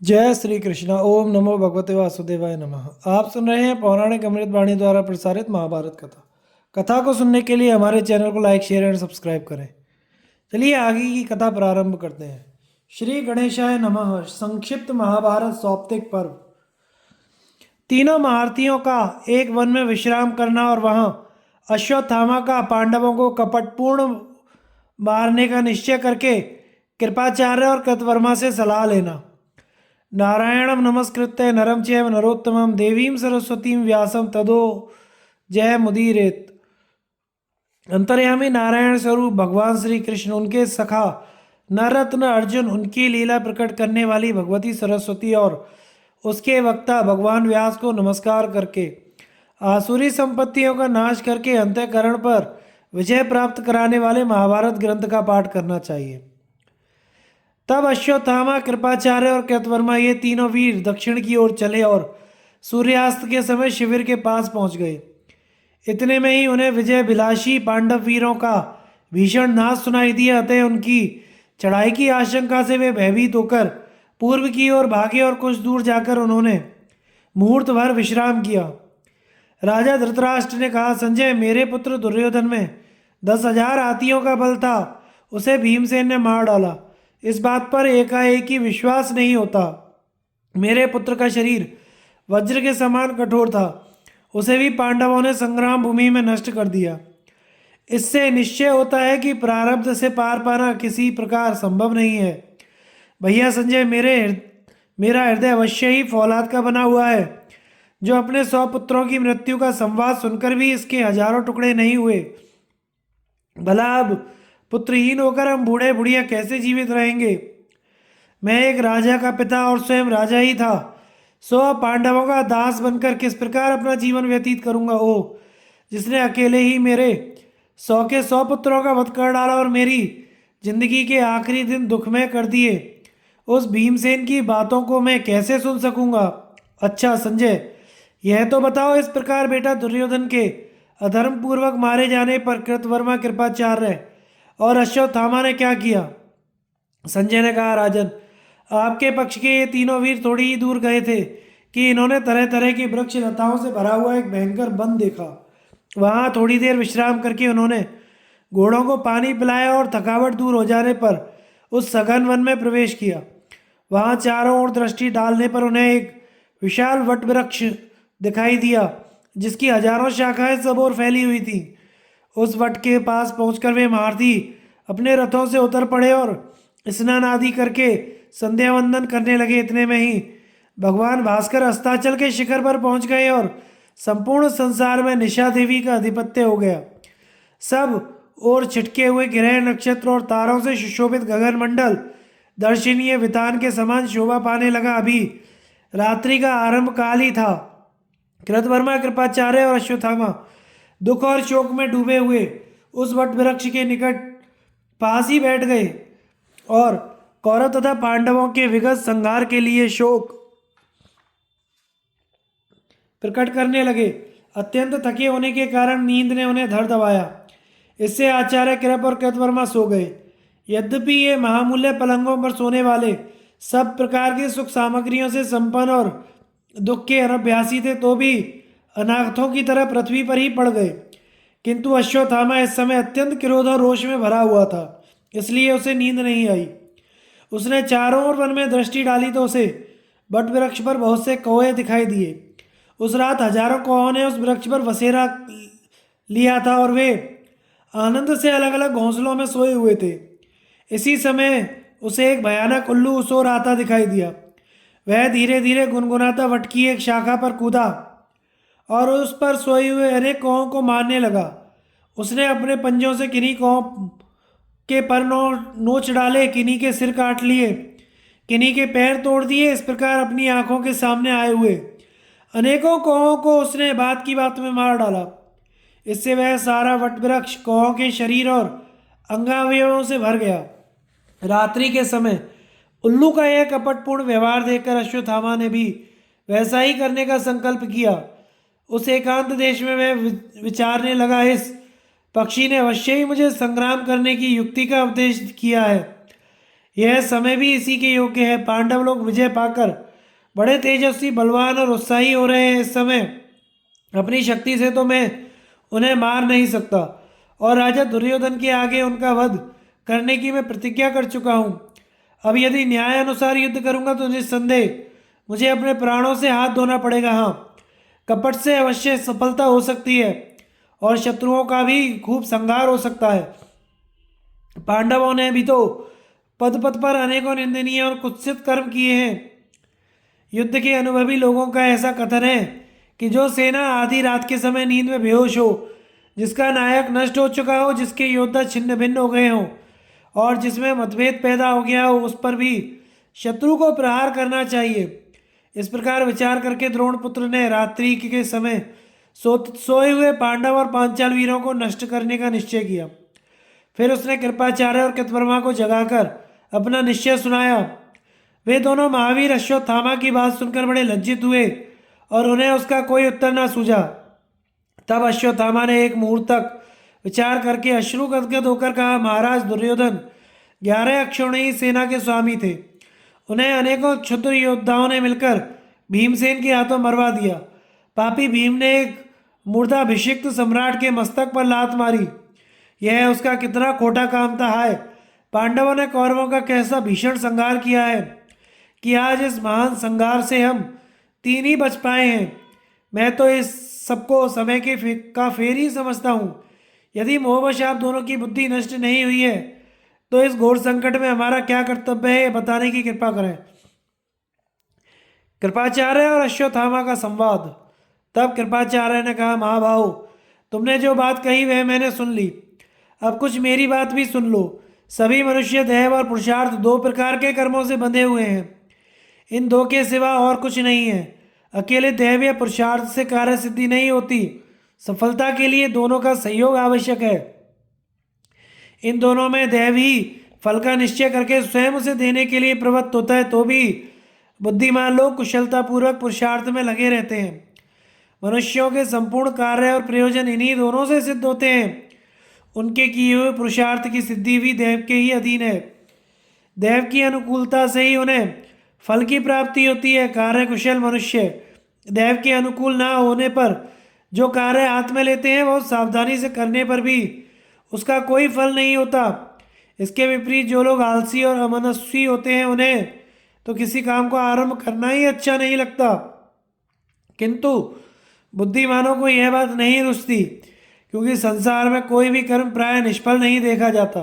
जय श्री कृष्णा। ओम नमो भगवते वासुदेवाय नमः। आप सुन रहे हैं पौराणिक अमृत वाणी द्वारा प्रसारित महाभारत कथा। कथा को सुनने के लिए हमारे चैनल को लाइक शेयर एंड सब्सक्राइब करें। चलिए आगे की कथा प्रारंभ करते हैं। श्री गणेशाय नमः। संक्षिप्त महाभारत सौप्तिक पर्व। तीनों महारथियों का एक वन में विश्राम करना और वहां अश्वत्थामा का पांडवों को कपटपूर्ण मारने का निश्चय करके कृपाचार्य और कृतवर्मा से सलाह लेना। नारायणं नमस्कृत्य नरं चैव नरोत्तमं देवीं सरस्वतीं व्यासं तदो जय मुदीरेत। अंतर्यामी नारायण स्वरूप भगवान श्री कृष्ण, उनके सखा नररत्न अर्जुन, उनकी लीला प्रकट करने वाली भगवती सरस्वती और उसके वक्ता भगवान व्यास को नमस्कार करके आसुरी संपत्तियों का नाश करके अंतःकरण पर विजय प्राप्त कराने वाले महाभारत ग्रंथ का पाठ करना चाहिए। तब अश्वत्थामा, कृपाचार्य और कृतवर्मा ये तीनों वीर दक्षिण की ओर चले और सूर्यास्त के समय शिविर के पास पहुंच गए। इतने में ही उन्हें विजय विलासी पांडव वीरों का भीषण नाश सुनाई दिया। अतः उनकी चढ़ाई की आशंका से वे भयभीत होकर पूर्व की ओर भागे और कुछ दूर जाकर उन्होंने मुहूर्त भर विश्राम किया। राजा धृतराष्ट्र ने कहा, संजय, मेरे पुत्र दुर्योधन में 10,000 हाथियों का बल था, उसे भीमसेन ने मार डाला। इस बात पर एकाएक ही विश्वास नहीं होता। मेरे पुत्र का शरीर वज्र के समान कठोर था, उसे भी पांडवों ने संग्राम भूमि में नष्ट कर दिया। इससे निश्चय होता है कि प्रारब्ध से पार पाना किसी प्रकार संभव नहीं है। भैया संजय, मेरा हृदय अवश्य ही फौलाद का बना हुआ है, जो अपने 100 पुत्रों की मृत्यु का संवाद सुनकर भी इसके हजारों टुकड़े नहीं हुए। भला अब पुत्रहीन होकर हम बूढ़े बुढ़िया कैसे जीवित रहेंगे। मैं एक राजा का पिता और स्वयं राजा ही था, 100 पांडवों का दास बनकर किस प्रकार अपना जीवन व्यतीत करूंगा। ओह, जिसने अकेले ही मेरे 100 के 100 पुत्रों का वध कर डाला और मेरी जिंदगी के आखिरी दिन दुखमय कर दिए, उस भीमसेन की बातों को मैं कैसे सुन सकूंगा। अच्छा संजय, यह तो बताओ, इस प्रकार बेटा दुर्योधन के अधर्म पूर्वक मारे जाने पर कृतवर्मा, कृपाचार्य और अश्वत्थामा ने क्या किया। संजय ने कहा, राजन, आपके पक्ष के ये तीनों वीर थोड़ी ही दूर गए थे कि इन्होंने तरह तरह की वृक्ष लताओं से भरा हुआ एक भयंकर वन देखा। वहां थोड़ी देर विश्राम करके उन्होंने घोड़ों को पानी पिलाया और थकावट दूर हो जाने पर उस सघन वन में प्रवेश किया। वहां चारों ओर दृष्टि डालने पर उन्हें एक विशाल वट वृक्ष दिखाई दिया, जिसकी हजारों शाखाएं सब ओर फैली हुई थी। उस वट के पास पहुंचकर वे महारथी अपने रथों से उतर पड़े और स्नान आदि करके संध्या वंदन करने लगे। इतने में ही भगवान भास्कर अस्ताचल के शिखर पर पहुंच गए और संपूर्ण संसार में निशा देवी का अधिपत्य हो गया। सब और छिटके हुए ग्रह, नक्षत्र और तारों से सुशोभित गगन मंडल दर्शनीय वितान के समान शोभा पाने लगा। अभी रात्रि का आरंभ काल ही था। कृतवर्मा, कृपाचार्य और अश्वत्थामा दुख और शोक में डूबे हुए उस वट वृक्ष के निकट पास ही बैठ गए और कौरव तथा पांडवों के विगत संहार के लिए शोक प्रकट करने लगे। अत्यंत थके होने के कारण नींद ने उन्हें धर दबाया। इससे आचार्य कृप और कृतवर्मा सो गए। यद्यपि ये महामूल्य पलंगों पर सोने वाले, सब प्रकार की सुख सामग्रियों से संपन्न और दुख के अनभ्यासी थे, तो भी अनाथों की तरह पृथ्वी पर ही पड़ गए। किंतु अश्वत्थामा इस समय अत्यंत क्रोध और रोष में भरा हुआ था, इसलिए उसे नींद नहीं आई। उसने चारों ओर वन में दृष्टि डाली तो उसे वट वृक्ष पर बहुत से कौए दिखाई दिए। उस रात हजारों कौओं ने उस वृक्ष पर बसेरा लिया था और वे आनंद से अलग अलग घोंसलों में सोए हुए थे। इसी समय उसे एक भयानक उल्लू उस ओर आता दिखाई दिया। वह धीरे धीरे गुनगुनाता वट की एक शाखा पर कूदा और उस पर सोए हुए अनेक कौओं को मारने लगा। उसने अपने पंजों से किन्हीं कौओं के पर नोच डाले, किन्हीं के सिर काट लिए, किन्हीं के पैर तोड़ दिए। इस प्रकार अपनी आंखों के सामने आए हुए अनेकों कौओं को उसने बात की बात में मार डाला। इससे वह सारा वट वृक्ष कौओं के शरीर और अंगावयवों से भर गया। रात्रि के समय उल्लू का यह कपटपूर्ण व्यवहार देखकर अश्वत्थामा ने भी वैसा ही करने का संकल्प किया। उस एकांत देश में वह विचारने लगा, इस पक्षी ने अवश्य ही मुझे संग्राम करने की युक्ति का उपदेश किया है। यह समय भी इसी के योग्य है। पांडव लोग विजय पाकर बड़े तेजस्वी, बलवान और उत्साही हो रहे हैं। इस समय अपनी शक्ति से तो मैं उन्हें मार नहीं सकता, और राजा दुर्योधन के आगे उनका वध करने की मैं प्रतिज्ञा कर चुका हूँ। अब यदि न्याय अनुसार युद्ध करूंगा तो निस्संदेह मुझे अपने प्राणों से हाथ धोना पड़ेगा। हाँ, कपट से अवश्य सफलता हो सकती है और शत्रुओं का भी खूब संहार हो सकता है। पांडवों ने भी तो पद पद पर अनेकों निंदनीय और कुत्सित कर्म किए हैं। युद्ध के अनुभवी लोगों का ऐसा कथन है कि जो सेना आधी रात के समय नींद में बेहोश हो, जिसका नायक नष्ट हो चुका हो, जिसके योद्धा छिन्न भिन्न हो गए हों और जिसमें मतभेद पैदा हो गया हो, उस पर भी शत्रु को प्रहार करना चाहिए। इस प्रकार विचार करके द्रोणपुत्र ने रात्रि के समय सोए हुए पांडव और पांचाल वीरों को नष्ट करने का निश्चय किया। फिर उसने कृपाचार्य और कृतवर्मा को जगाकर अपना निश्चय सुनाया। वे दोनों महावीर अश्वत्थामा की बात सुनकर बड़े लज्जित हुए और उन्हें उसका कोई उत्तर न सूझा। तब अश्वत्थामा ने एक मुहूर्त तक विचार करके अश्रु गदगद होकर कहा, महाराज दुर्योधन 11 अक्षौहिणी सेना के स्वामी थे। उन्हें अनेकों क्षुद्र योद्धाओं ने मिलकर भीमसेन के हाथों मरवा दिया। पापी भीम ने एक मूर्धाभिषिक्त सम्राट के मस्तक पर लात मारी। यह उसका कितना खोटा काम था। हाय, पांडवों ने कौरवों का कैसा भीषण संहार किया है कि आज इस महान संहार से हम 3 ही बच पाए हैं। मैं तो इस सबको समय का फेर ही समझता हूँ। यदि मोहवश आप दोनों की बुद्धि नष्ट नहीं हुई है तो इस घोर संकट में हमारा क्या कर्तव्य है, बताने की कृपा करें। कृपाचार्य और अश्वत्थामा का संवाद। तब कृपाचार्य ने कहा, महाभाव, तुमने जो बात कही वह मैंने सुन ली। अब कुछ मेरी बात भी सुन लो। सभी मनुष्य दैव और पुरुषार्थ 2 प्रकार के कर्मों से बंधे हुए हैं। इन 2 के सिवा और कुछ नहीं है। अकेले दैव या पुरुषार्थ से कार्य सिद्धि नहीं होती। सफलता के लिए दोनों का सहयोग आवश्यक है। इन दोनों में दैव ही फल का निश्चय करके स्वयं उसे देने के लिए प्रवृत्त होता है, तो भी बुद्धिमान लोग कुशलतापूर्वक पुरुषार्थ में लगे रहते हैं। मनुष्यों के संपूर्ण कार्य और प्रयोजन इन्हीं दोनों से सिद्ध होते हैं। उनके किए हुए पुरुषार्थ की सिद्धि भी दैव के ही अधीन है। दैव की अनुकूलता से ही उन्हें फल की प्राप्ति होती है। कार्य कुशल मनुष्य दैव के अनुकूल ना होने पर जो कार्य हाथ में लेते हैं बहुत सावधानी से करने पर भी उसका कोई फल नहीं होता। इसके विपरीत जो लोग आलसी और अमनस्वी होते हैं उन्हें तो किसी काम को आरंभ करना ही अच्छा नहीं लगता। किंतु बुद्धिमानों को यह बात नहीं रुचती, क्योंकि संसार में कोई भी कर्म प्राय निष्फल नहीं देखा जाता,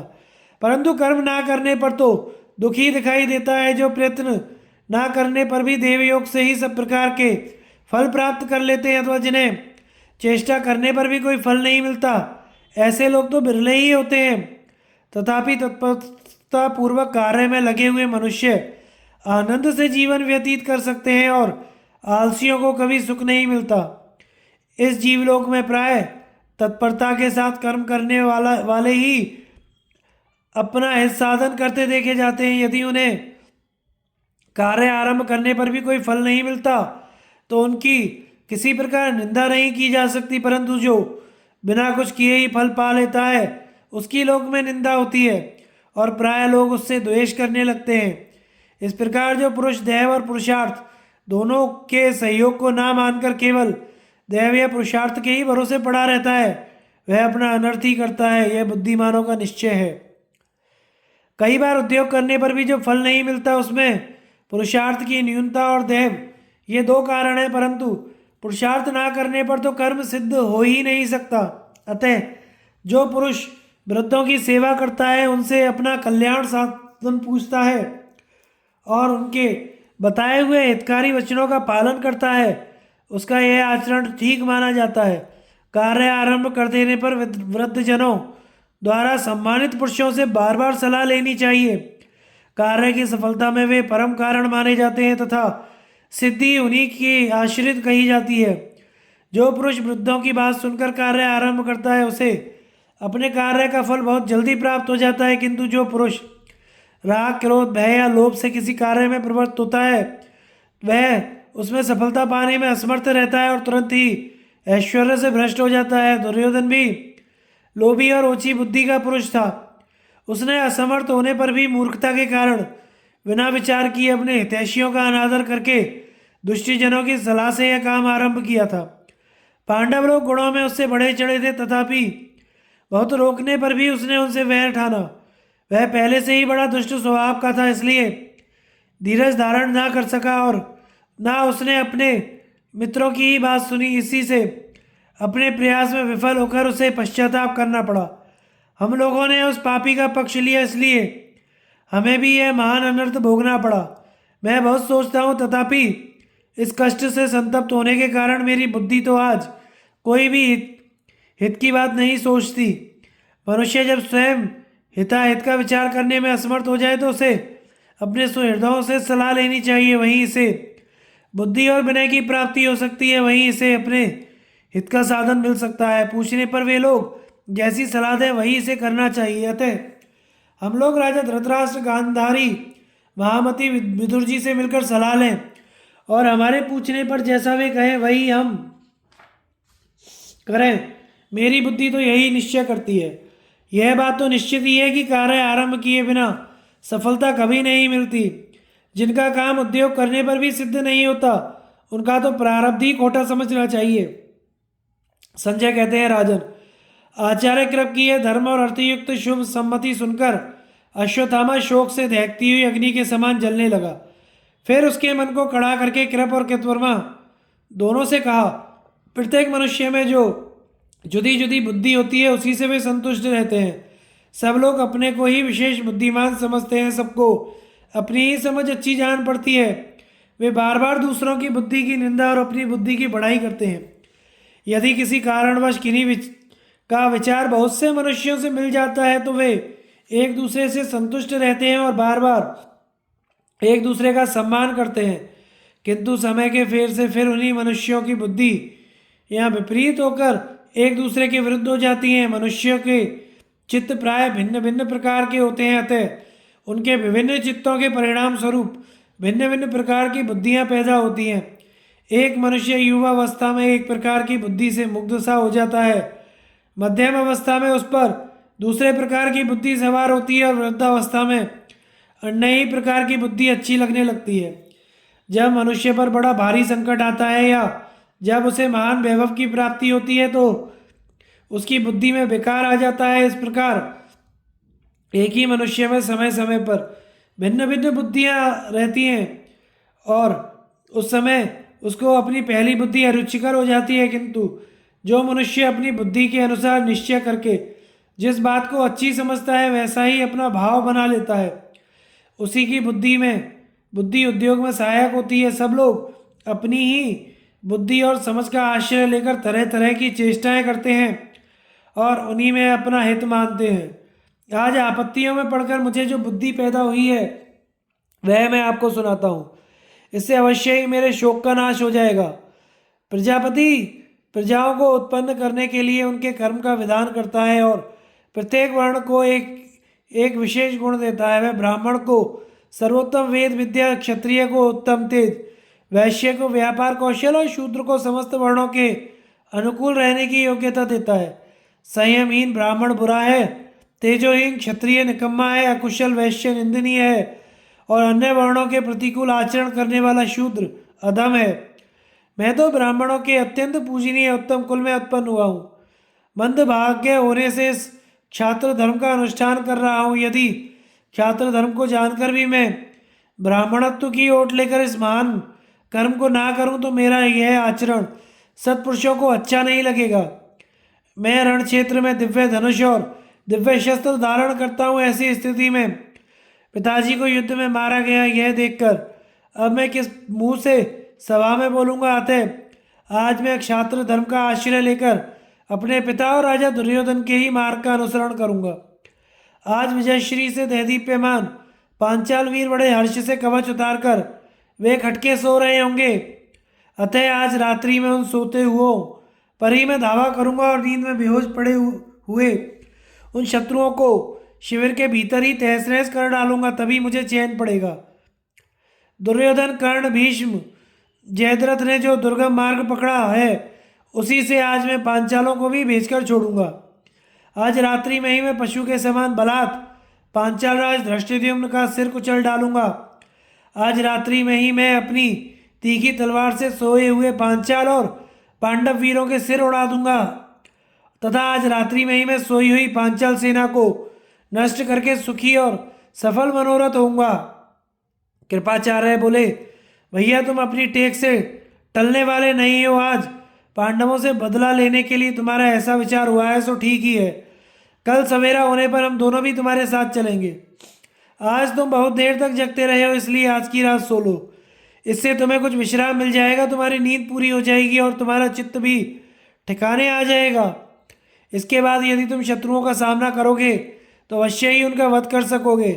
परंतु कर्म ना करने पर तो दुखी दिखाई देता है। जो प्रयत्न ना करने पर भी देवयोग से ही सब प्रकार के फल प्राप्त कर लेते हैं, अथवा जिन्हें चेष्टा करने पर भी कोई फल नहीं मिलता, ऐसे लोग तो बिरले ही होते हैं। तथापि तत्परता पूर्वक कार्य में लगे हुए मनुष्य आनंद से जीवन व्यतीत कर सकते हैं और आलसियों को कभी सुख नहीं मिलता। इस जीवलोक में प्राय तत्परता के साथ कर्म करने वाले ही अपना हित साधन करते देखे जाते हैं। यदि उन्हें कार्य आरंभ करने पर भी कोई फल नहीं मिलता तो उनकी किसी प्रकार निंदा नहीं की जा सकती, परंतु जो बिना कुछ किए ही फल पा लेता है उसकी लोक में निंदा होती है और प्राय लोग उससे द्वेष करने लगते हैं। इस प्रकार जो पुरुष दैव और पुरुषार्थ दोनों के सहयोग को ना मानकर केवल दैव या पुरुषार्थ के ही भरोसे पड़ा रहता है, वह अपना अनर्थ ही करता है। यह बुद्धिमानों का निश्चय है। कई बार उद्योग करने पर भी जो फल नहीं मिलता उसमें पुरुषार्थ की न्यूनता और दैव ये 2 कारण हैं, परंतु पुरुषार्थ ना करने पर तो कर्म सिद्ध हो ही नहीं सकता। अतः जो पुरुष वृद्धों की सेवा करता है, उनसे अपना कल्याण साधन पूछता है और उनके बताए हुए हितकारी वचनों का पालन करता है, उसका यह आचरण ठीक माना जाता है। कार्य आरंभ कर देने पर वृद्धजनों द्वारा सम्मानित पुरुषों से बार बार सलाह लेनी चाहिए। कार्य की सफलता में वे परम कारण माने जाते हैं तथा सिद्धि उन्हीं की आश्रित कही जाती है। जो पुरुष वृद्धों की बात सुनकर कार्य आरंभ करता है उसे अपने कार्य का फल बहुत जल्दी प्राप्त हो जाता है, किंतु जो पुरुष राग, क्रोध, भय या लोभ से किसी कार्य में प्रवृत्त होता है वह उसमें सफलता पाने में असमर्थ रहता है और तुरंत ही ऐश्वर्य से भ्रष्ट हो जाता है। दुर्योधन भी लोभी और ऊंची बुद्धि का पुरुष था। उसने असमर्थ होने पर भी मूर्खता के कारण बिना विचार किए अपने हितैषियों का अनादर करके दुष्टजनों की सलाह से यह काम आरंभ किया था। पांडव लोग गुणों में उससे बढ़े चढ़े थे, तथापि बहुत रोकने पर भी उसने उनसे वैर ठाना। वह पहले से ही बड़ा दुष्ट स्वभाव का था, इसलिए धीरज धारण ना कर सका और ना उसने अपने मित्रों की ही बात सुनी। इसी से अपने प्रयास में विफल होकर उसे पश्चाताप करना पड़ा। हम लोगों ने उस पापी का पक्ष लिया, इसलिए हमें भी यह महान अनर्थ भोगना पड़ा। मैं बहुत सोचता हूँ, तथापि इस कष्ट से संतप्त होने के कारण मेरी बुद्धि तो आज कोई भी हित की बात नहीं सोचती। मनुष्य जब स्वयं हिताहित का विचार करने में असमर्थ हो जाए तो उसे अपने सुहृदों से सलाह लेनी चाहिए। वहीं इसे बुद्धि और विनय की प्राप्ति हो सकती है, वहीं इसे अपने हित का साधन मिल सकता है। पूछने पर वे लोग जैसी सलाह दें वही इसे करना चाहिए। अतः हम लोग राजा धृतराष्ट्र, गांधारी, महामती विदुर जी से मिलकर सलाह लें और हमारे पूछने पर जैसा वे कहें वही हम करें। मेरी बुद्धि तो यही निश्चय करती है। यह बात तो निश्चित ही है कि कार्य आरंभ किए बिना सफलता कभी नहीं मिलती। जिनका काम उद्योग करने पर भी सिद्ध नहीं होता, उनका तो प्रारब्ध ही खोटा समझना चाहिए। संजय कहते हैं, राजन, आचार्य कृप की यह धर्म और अर्थयुक्त शुभ सम्मति सुनकर अश्वत्थामा शोक से दहकती हुई अग्नि के समान जलने लगा। फिर उसके मन को कड़ा करके कृप और कृतवर्मा दोनों से कहा, प्रत्येक मनुष्य में जो जुदी जुदी बुद्धि होती है उसी से वे संतुष्ट रहते हैं। सब लोग अपने को ही विशेष बुद्धिमान समझते हैं, सबको अपनी ही समझ अच्छी जान पड़ती है। वे बार बार दूसरों की बुद्धि की निंदा और अपनी बुद्धि की बढ़ाई करते हैं। यदि किसी कारणवश किन्हीं का विचार बहुत से मनुष्यों से मिल जाता है तो वे एक दूसरे से संतुष्ट रहते हैं और बार बार एक दूसरे का सम्मान करते हैं। किंतु समय के फेर से फिर उन्हीं मनुष्यों की बुद्धि यहाँ विपरीत होकर एक दूसरे के विरुद्ध हो जाती हैं। मनुष्यों के चित्त प्राय भिन्न भिन्न प्रकार के होते हैं, अतः उनके विभिन्न चित्तों के परिणाम स्वरूप भिन्न भिन्न प्रकार की बुद्धियाँ पैदा होती हैं। एक मनुष्य युवावस्था में एक प्रकार की बुद्धि से मुग्ध सा हो जाता है, मध्यम अवस्था में उस पर दूसरे प्रकार की बुद्धि सवार होती है और वृद्धावस्था में अन्य ही प्रकार की बुद्धि अच्छी लगने लगती है। जब मनुष्य पर बड़ा भारी संकट आता है या जब उसे महान वैभव की प्राप्ति होती है तो उसकी बुद्धि में विकार आ जाता है। इस प्रकार एक ही मनुष्य में समय समय पर भिन्न भिन्न बुद्धियाँ रहती हैं और उस समय उसको अपनी पहली बुद्धि अरुचिकर हो जाती है। किंतु जो मनुष्य अपनी बुद्धि के अनुसार निश्चय करके जिस बात को अच्छी समझता है वैसा ही अपना भाव बना लेता है, उसी की बुद्धि उद्योग में सहायक होती है। सब लोग अपनी ही बुद्धि और समझ का आश्रय लेकर तरह तरह की चेष्टाएं करते हैं और उन्हीं में अपना हित मानते हैं। आज आपत्तियों में पड़कर मुझे जो बुद्धि पैदा हुई है वह मैं आपको सुनाता हूँ। इससे अवश्य ही मेरे शोक का नाश हो जाएगा। प्रजापति प्रजाओं को उत्पन्न करने के लिए उनके कर्म का विधान करता है और प्रत्येक वर्ण को एक विशेष गुण देता है। वह ब्राह्मण को सर्वोत्तम वेद विद्या, क्षत्रिय को उत्तम तेज, वैश्य को व्यापार कौशल और शूद्र को समस्त वर्णों के अनुकूल रहने की योग्यता देता है। संयमहीन ब्राह्मण बुरा है, तेजोहीन क्षत्रिय निकम्मा है, अकुशल वैश्य निंदनीय है और अन्य वर्णों के प्रतिकूल आचरण करने वाला शूद्र अधम है। मैं तो ब्राह्मणों के अत्यंत पूजनीय उत्तम कुल में उत्पन्न हुआ हूँ। मंद भाग्य होने से इस छात्र धर्म का अनुष्ठान कर रहा हूँ। यदि छात्र धर्म को जानकर भी मैं ब्राह्मणत्व की ओट लेकर इस महान कर्म को ना करूं तो मेरा यह आचरण सत्पुरुषों को अच्छा नहीं लगेगा। मैं रण क्षेत्र में दिव्य धनुष और दिव्य शस्त्र धारण करता हूं। ऐसी स्थिति में पिताजी को युद्ध में मारा गया यह देखकर अब मैं किस मुंह से सभा में बोलूंगा। अतः आज मैं क्षात्र धर्म का आश्रय लेकर अपने पिता और राजा दुर्योधन के ही मार्ग का अनुसरण करूंगा। आज विजयश्री से दैदीप्यमान पांचाल वीर बड़े हर्ष से कवच उतारकर वे खटके सो रहे होंगे। अतः आज रात्रि में उन सोते हुओं पर ही मैं धावा करूंगा और नींद में बेहोश पड़े हुए उन शत्रुओं को शिविर के भीतर ही तहस नहस कर डालूंगा, तभी मुझे चैन पड़ेगा। दुर्योधन, कर्ण, भीष्म, जयद्रथ ने जो दुर्गम मार्ग पकड़ा है उसी से आज मैं पांचालों को भी भेजकर छोड़ूंगा। आज रात्रि में ही मैं पशु के समान बलात् पांचाल राज धृष्टद्युम्न का सिर कुचल डालूंगा। आज रात्रि में ही मैं अपनी तीखी तलवार से सोए हुए पांचाल और पांडव वीरों के सिर उड़ा दूंगा तथा आज रात्रि में ही मैं सोई हुई पांचाल सेना को नष्ट करके सुखी और सफल मनोरथ होऊंगा। कृपाचार्य बोले, भैया तुम अपनी टेक से टलने वाले नहीं हो। आज पांडवों से बदला लेने के लिए तुम्हारा ऐसा विचार हुआ है सो ठीक ही है। कल सवेरा होने पर हम दोनों भी तुम्हारे साथ चलेंगे। आज तुम बहुत देर तक जगते रहे हो, इसलिए आज की रात सो लो। इससे तुम्हें कुछ विश्राम मिल जाएगा, तुम्हारी नींद पूरी हो जाएगी और तुम्हारा चित्त भी ठिकाने आ जाएगा। इसके बाद यदि तुम शत्रुओं का सामना करोगे तो अवश्य ही उनका वध कर सकोगे।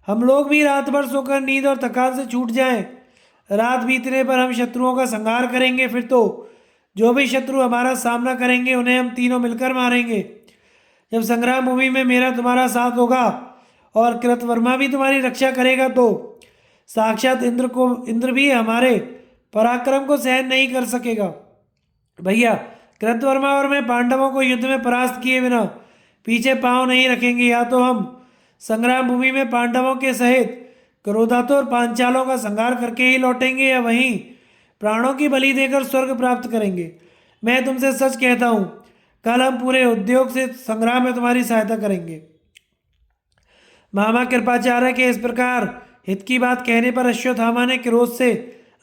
हम लोग भी रात भर सोकर नींद और थकान से छूट जाएं। रात बीतने पर हम शत्रुओं का संहार करेंगे। फिर तो जो भी शत्रु हमारा सामना करेंगे उन्हें हम तीनों मिलकर मारेंगे। जब संग्राम भूमि में मेरा तुम्हारा साथ होगा और कृतवर्मा भी तुम्हारी रक्षा करेगा तो साक्षात इंद्र भी हमारे पराक्रम को सहन नहीं कर सकेगा। भैया कृतवर्मा और मैं पांडवों को युद्ध में परास्त किए बिना पीछे पांव नहीं रखेंगे। या तो हम संग्राम भूमि में पांडवों के सहित क्रोधातुर और पांचालों का संहार करके ही लौटेंगे या वहीं प्राणों की बलि देकर स्वर्ग प्राप्त करेंगे। मैं तुमसे सच कहता हूँ, कल हम पूरे उद्योग से संग्राम में तुम्हारी सहायता करेंगे। मामा कृपाचार्य के इस प्रकार हित की बात कहने पर अश्वत्थामा ने क्रोध से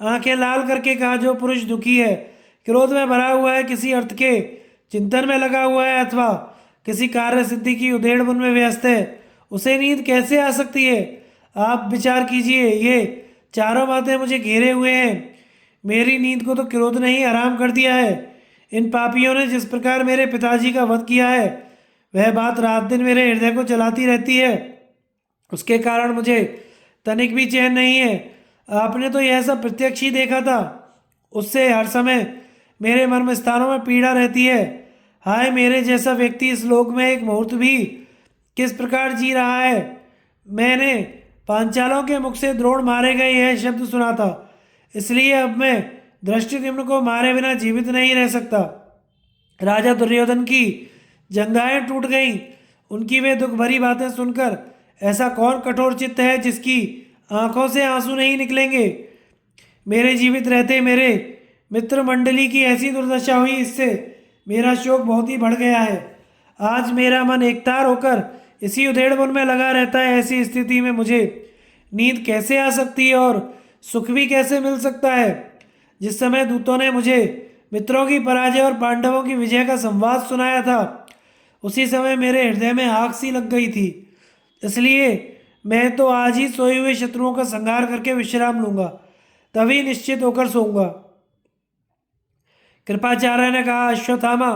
आंखें लाल करके कहा, जो पुरुष दुखी है, क्रोध में भरा हुआ है, किसी अर्थ के चिंतन में लगा हुआ है अथवा किसी कार्य सिद्धि की उधेड़ बुन में व्यस्त है, उसे नींद कैसे आ सकती है? आप विचार कीजिए, ये चारों बातें मुझे घेरे हुए हैं। मेरी नींद को तो क्रोध ने ही हराम कर दिया है। इन पापियों ने जिस प्रकार मेरे पिताजी का वध किया है वह बात रात दिन मेरे हृदय को जलाती रहती है। उसके कारण मुझे तनिक भी चैन नहीं है। आपने तो यह सब प्रत्यक्ष ही देखा था। उससे हर समय मेरे मर्म स्थानों में पीड़ा रहती है। हाय, मेरे जैसा व्यक्ति इस लोक में एक मुहूर्त भी किस प्रकार जी रहा है। मैंने पांचालों के मुख से द्रोण मारे गए यह शब्द सुना था, इसलिए अब मैं धृष्टद्युम्न को मारे बिना जीवित नहीं रह सकता। राजा दुर्योधन की जंघाएं टूट गईं। उनकी वे दुख भरी बातें सुनकर ऐसा कौन कठोर चित्त है जिसकी आंखों से आंसू नहीं निकलेंगे। मेरे जीवित रहते मेरे मित्र मंडली की ऐसी दुर्दशा हुई, इससे मेरा शोक बहुत ही बढ़ गया है। आज मेरा मन एकतार होकर इसी उधेड़ बुन में लगा रहता है। ऐसी स्थिति में मुझे नींद कैसे आ सकती है और सुख भी कैसे मिल सकता है? जिस समय दूतों ने मुझे मित्रों की पराजय और पांडवों की विजय का संवाद सुनाया था, उसी समय मेरे हृदय में आग सी लग गई थी। इसलिए मैं तो आज ही सोए हुए शत्रुओं का संहार करके विश्राम लूंगा, तभी निश्चित होकर सोऊंगा। कृपाचार्य ने कहा, अश्वत्थामा,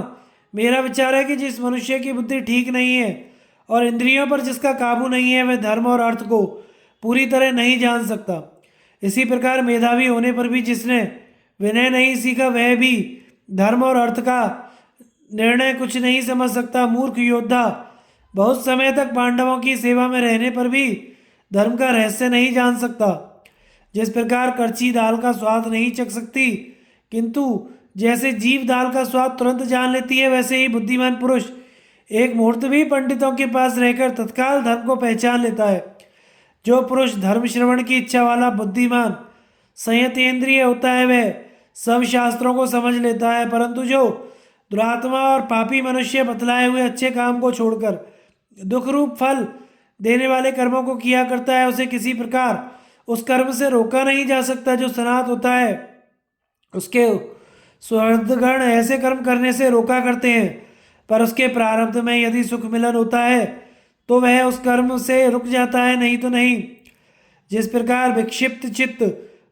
मेरा विचार है कि जिस मनुष्य की बुद्धि ठीक नहीं है और इंद्रियों पर जिसका काबू नहीं है, वह धर्म और अर्थ को पूरी तरह नहीं जान सकता। इसी प्रकार मेधावी होने पर भी जिसने विनय नहीं सीखा, वह भी धर्म और अर्थ का निर्णय कुछ नहीं समझ सकता। मूर्ख योद्धा बहुत समय तक पांडवों की सेवा में रहने पर भी धर्म का रहस्य नहीं जान सकता। जिस प्रकार कड़छी दाल का स्वाद नहीं चख सकती, किंतु जैसे जीव दाल का स्वाद तुरंत जान लेती है, वैसे ही बुद्धिमान पुरुष एक मुहूर्त भी पंडितों के पास रहकर तत्काल धर्म को पहचान लेता है। जो पुरुष धर्म श्रवण की इच्छा वाला बुद्धिमान संयतेंद्रिय होता है, वह सब शास्त्रों को समझ लेता है, परंतु जो दुरात्मा और पापी मनुष्य बतलाए हुए अच्छे काम को छोड़कर दुख रूप फल देने वाले कर्मों को किया करता है, उसे किसी प्रकार उस कर्म से रोका नहीं जा सकता जो सनात होता है। उसके सुहृदगण ऐसे कर्म करने से रोका करते हैं, पर उसके प्रारब्ध में यदि सुख मिलन होता है तो वह उस कर्म से रुक जाता है, नहीं तो नहीं। जिस प्रकार विक्षिप्त चित्त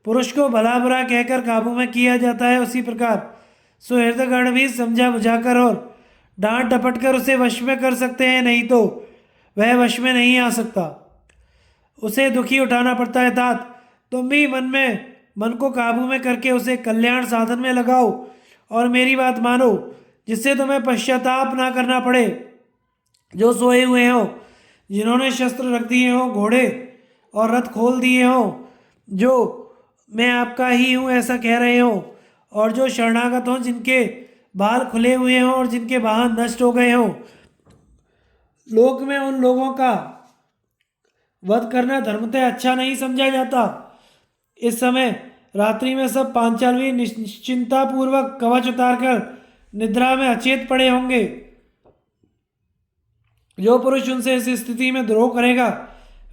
पुरुष को भला बुरा कहकर काबू में किया जाता है, उसी प्रकार सुहृदगण भी समझा बुझाकर और डांट डपट कर उसे वश में कर सकते हैं, नहीं तो वह वश में नहीं आ सकता, उसे दुखी उठाना पड़ता है। तात, तुम भी मन को काबू में करके उसे कल्याण साधन में लगाओ और मेरी बात मानो, जिससे तुम्हें पश्चाताप ना करना पड़े। जो सोए हुए हो, जिन्होंने शस्त्र रख दिए हों, घोड़े और रथ खोल दिए हों, जो मैं आपका ही हूँ ऐसा कह रहे हो, और जो शरणागत हों, जिनके बाल खुले हुए हों और जिनके वाहन नष्ट हो गए हों, लोक में उन लोगों का वध करना धर्मतः अच्छा नहीं समझा जाता। इस समय रात्रि में सब पांचाल निश्चिंता पूर्वक कवच उतारकर निद्रा में अचेत पड़े होंगे। जो पुरुष उनसे इस स्थिति में द्रोह करेगा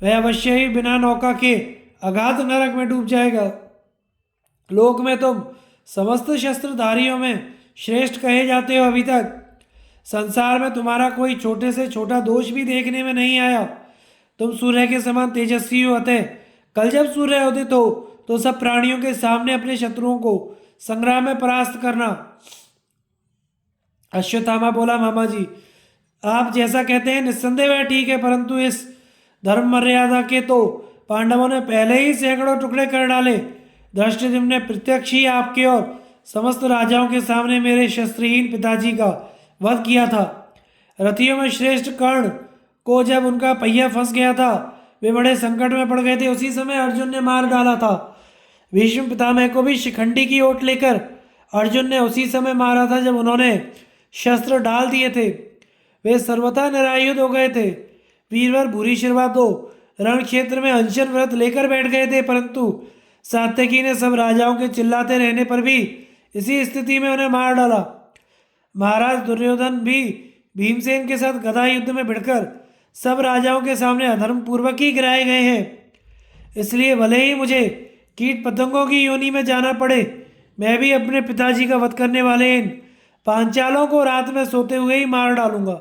वह अवश्य ही बिना नौका के अगाध नरक में डूब जाएगा। लोक में तुम समस्त शस्त्रधारियों में श्रेष्ठ कहे जाते हो। अभी तक संसार में तुम्हारा कोई छोटे से छोटा दोष भी देखने में नहीं आया। तुम सूर्य के समान तेजस्वी हो, अतः कल जब सूर्य उदित हो तो सब प्राणियों के सामने अपने शत्रुओं को संग्राम में परास्त करना। अश्वत्थामा बोला, मामा जी आप जैसा कहते हैं निस्संदेह वह ठीक है, परंतु इस धर्म मर्यादा के तो पांडवों ने पहले ही सैकड़ों टुकड़े कर डाले। धृष्टद्युम्न ने प्रत्यक्ष ही आपके और समस्त राजाओं के सामने मेरे शस्त्रहीन पिताजी का वध किया था। रथियों में श्रेष्ठ कर्ण को जब उनका पहिया फंस गया था वे बड़े संकट में पड़ गए थे, उसी समय अर्जुन ने मार डाला था। भीष्म पितामह को भी शिखंडी की ओट लेकर अर्जुन ने उसी समय मारा था जब उन्होंने शस्त्र डाल दिए थे। वे सर्वथा निरायुध हो गए थे। वीरवर भूरिश्रवा तो रण क्षेत्र में अनशन व्रत लेकर बैठ गए थे, परंतु सात्यकी ने सब राजाओं के चिल्लाते रहने पर भी इसी स्थिति में उन्हें मार डाला। महाराज दुर्योधन भी भीमसेन के साथ गदा युद्ध में भिड़कर सब राजाओं के सामने अधर्म पूर्वक ही गिराए गए हैं। इसलिए भले ही मुझे कीट पतंगों की योनि में जाना पड़े, मैं भी अपने पिताजी का वध करने वाले इन पांचालों को रात में सोते हुए ही मार डालूंगा।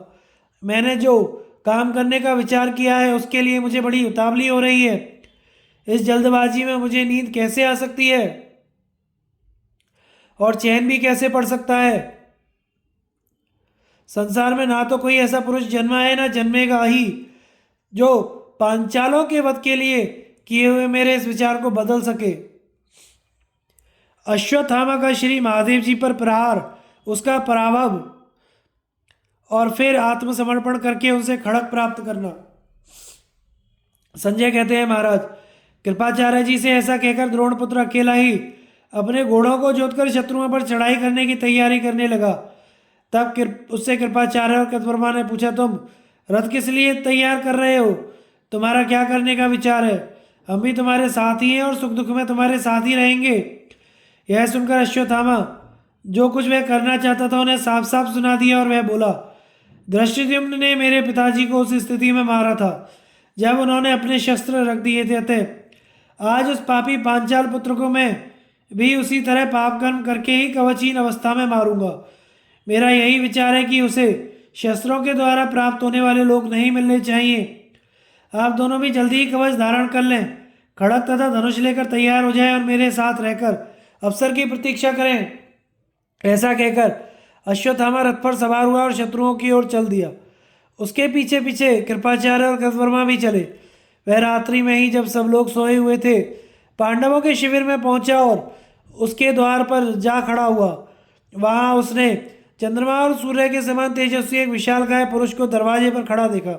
मैंने जो काम करने का विचार किया है उसके लिए मुझे बड़ी उतावली हो रही है। इस जल्दबाजी में मुझे नींद कैसे आ सकती है और चैन भी कैसे पड़ सकता है। संसार में ना तो कोई ऐसा पुरुष जन्मा है ना जन्मेगा ही जो पांचालों के वध के लिए किए हुए मेरे इस विचार को बदल सके। अश्वत्थामा का श्री महादेव जी पर प्रहार, उसका पराभव और फिर आत्मसमर्पण करके उनसे खड़क प्राप्त करना। संजय कहते हैं, महाराज कृपाचार्य जी से ऐसा कहकर द्रोणपुत्र अकेला ही अपने घोड़ों को जोतकर शत्रुओं पर चढ़ाई करने की तैयारी करने लगा। तब उससे कृपाचार्य और कृतवर्मा ने पूछा, तुम रथ किस लिए तैयार कर रहे हो? तुम्हारा क्या करने का विचार है? हम भी तुम्हारे साथ ही हैं और सुख दुख में तुम्हारे साथ ही रहेंगे। यह सुनकर अश्वत्थामा जो कुछ वह करना चाहता था उन्हें साफ साफ सुना दिया और वह बोला, धृष्टद्युम्न ने मेरे पिताजी को उस स्थिति में मारा था जब उन्होंने अपने शस्त्र रख दिए थे, अतः आज उस पापी पांचाल पुत्र को मैं भी उसी तरह पाप कर्म करके ही कवचहीन अवस्था में मारूंगा। मेरा यही विचार है कि उसे शस्त्रों के द्वारा प्राप्त होने वाले लोग नहीं मिलने चाहिए। आप दोनों भी जल्दी ही कवच धारण कर लें, खड़ग तथा धनुष लेकर तैयार हो जाएं और मेरे साथ रहकर अवसर की प्रतीक्षा करें। ऐसा कहकर अश्वत्थामा रथ पर सवार हुआ और शत्रुओं की ओर चल दिया। उसके पीछे पीछे कृपाचार्य और कृतवर्मा भी चले। वह रात्रि में ही जब सब लोग सोए हुए थे पांडवों के शिविर में पहुंचा और उसके द्वार पर जा खड़ा हुआ। वहां उसने चंद्रमा और सूर्य के समान तेजस्वी एक विशालकाय पुरुष को दरवाजे पर खड़ा देखा।